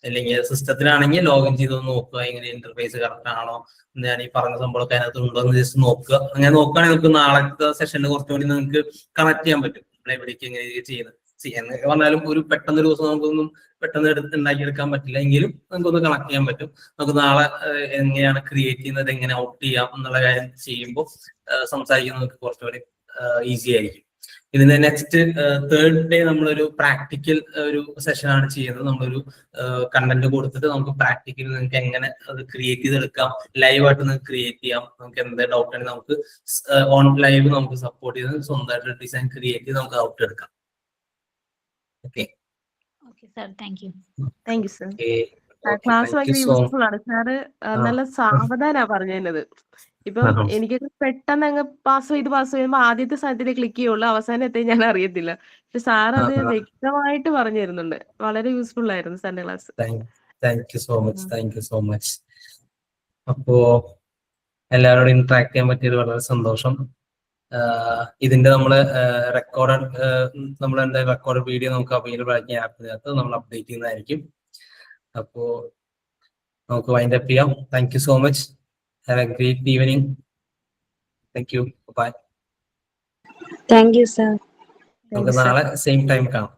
S1: അല്ലെങ്കിൽ സിസ്റ്റത്തിലാണെങ്കിൽ ലോഗിൻ ചെയ്ത് നോക്കുക, ഇങ്ങനെ ഇന്റർഫേസ് കറക്റ്റ് ആണോ, ഞാൻ ഈ പറഞ്ഞ സംഭവമൊക്കെ അതിനകത്ത് ഉണ്ടോ എന്ന് ജസ്റ്റ് നോക്കുക. അങ്ങനെ നോക്കുകയാണെങ്കിൽ നമുക്ക് നാളത്തെ സെഷനിൽ കുറച്ചുകൂടി നിങ്ങൾക്ക് കണക്ട് ചെയ്യാൻ പറ്റും. നമ്മൾ എവിടേക്ക് എങ്ങനെ ചെയ്യുന്നത് എന്നൊക്കെ പറഞ്ഞാലും ഒരു പെട്ടെന്ന് ഒരു ദിവസം നമുക്കൊന്നും പെട്ടെന്ന് ഉണ്ടാക്കിയെടുക്കാൻ പറ്റില്ല, എങ്കിലും നമുക്കൊന്ന് കണക്ട് ചെയ്യാൻ പറ്റും. നമുക്ക് നാളെ എങ്ങനെയാണ് ക്രിയേറ്റ് ചെയ്യുന്നത്, എങ്ങനെ ഔട്ട് ചെയ്യാം എന്നുള്ള കാര്യം ചെയ്യുമ്പോൾ സംസാരിക്കുന്നത് നമുക്ക് കുറച്ചുകൂടി ഈസി ആയിരിക്കും. ഇതിന്റെ നെക്സ്റ്റ് തേർഡ് ഡേ നമ്മളൊരു പ്രാക്ടിക്കൽ ഒരു സെഷൻ ആണ് ചെയ്യുന്നത്. നമ്മളൊരു കണ്ടന്റ് കൊടുത്തിട്ട് നമുക്ക് പ്രാക്ടിക്കൽ നിങ്ങൾക്ക് എങ്ങനെ അത് ക്രിയേറ്റ് ചെയ്തെടുക്കാം, ലൈവായിട്ട് നിങ്ങൾക്ക് ക്രിയേറ്റ് ചെയ്യാം. നമുക്ക് എന്ത് ഡൗട്ട് ആണെങ്കിൽ നമുക്ക് ഓൺ ലൈവ് നമുക്ക് സപ്പോർട്ട് ചെയ്ത് സ്വന്തമായിട്ട് ഡിസൈൻ ക്രിയേറ്റ് ചെയ്ത് നമുക്ക് ഔട്ട് എടുക്കാം. Okay
S3: sir, thank you
S2: sir. Class ഭയങ്കര യൂസ്ഫുൾ ആണ് സാറ്. നല്ല സാവധാനാ പറഞ്ഞത്. ഇപ്പം എനിക്കൊക്കെ പെട്ടെന്ന് അങ്ങ് പാസ് ചെയ്യുമ്പോ ആദ്യത്തെ സ്ഥലത്തിലേ ക്ലിക്ക് ചെയ്യുള്ളൂ, അവസാനം എത്തി ഞാൻ അറിയത്തില്ല. പക്ഷെ സാർ അത് വ്യക്തമായിട്ട് പറഞ്ഞു തരുന്നുണ്ട്. വളരെ യൂസ്ഫുൾ ആയിരുന്നു സാറിന്റെ class.
S1: Thank you so much. അപ്പോ എല്ലാവരോടും ഇന്ററാക്ട് ചെയ്യാൻ പറ്റിയത് വളരെ സന്തോഷം. ഇതിന്റെ നമ്മള് റെക്കോർഡ് വീഡിയോ നമുക്ക് അവൈലബിൾ ആക്കിയ ആപ്പിനകത്ത് നമ്മൾ അപ്ഡേറ്റ് ചെയ്യുന്നതായിരിക്കും. അപ്പോ നമുക്ക് വൈൻഡ് അപ്പ് ചെയ്യാം. Thank you so much. Have a great evening. Thank you. Bye.
S4: Thank you, sir.
S1: നമുക്ക് നാളെ സെയിം ടൈം കാണാം.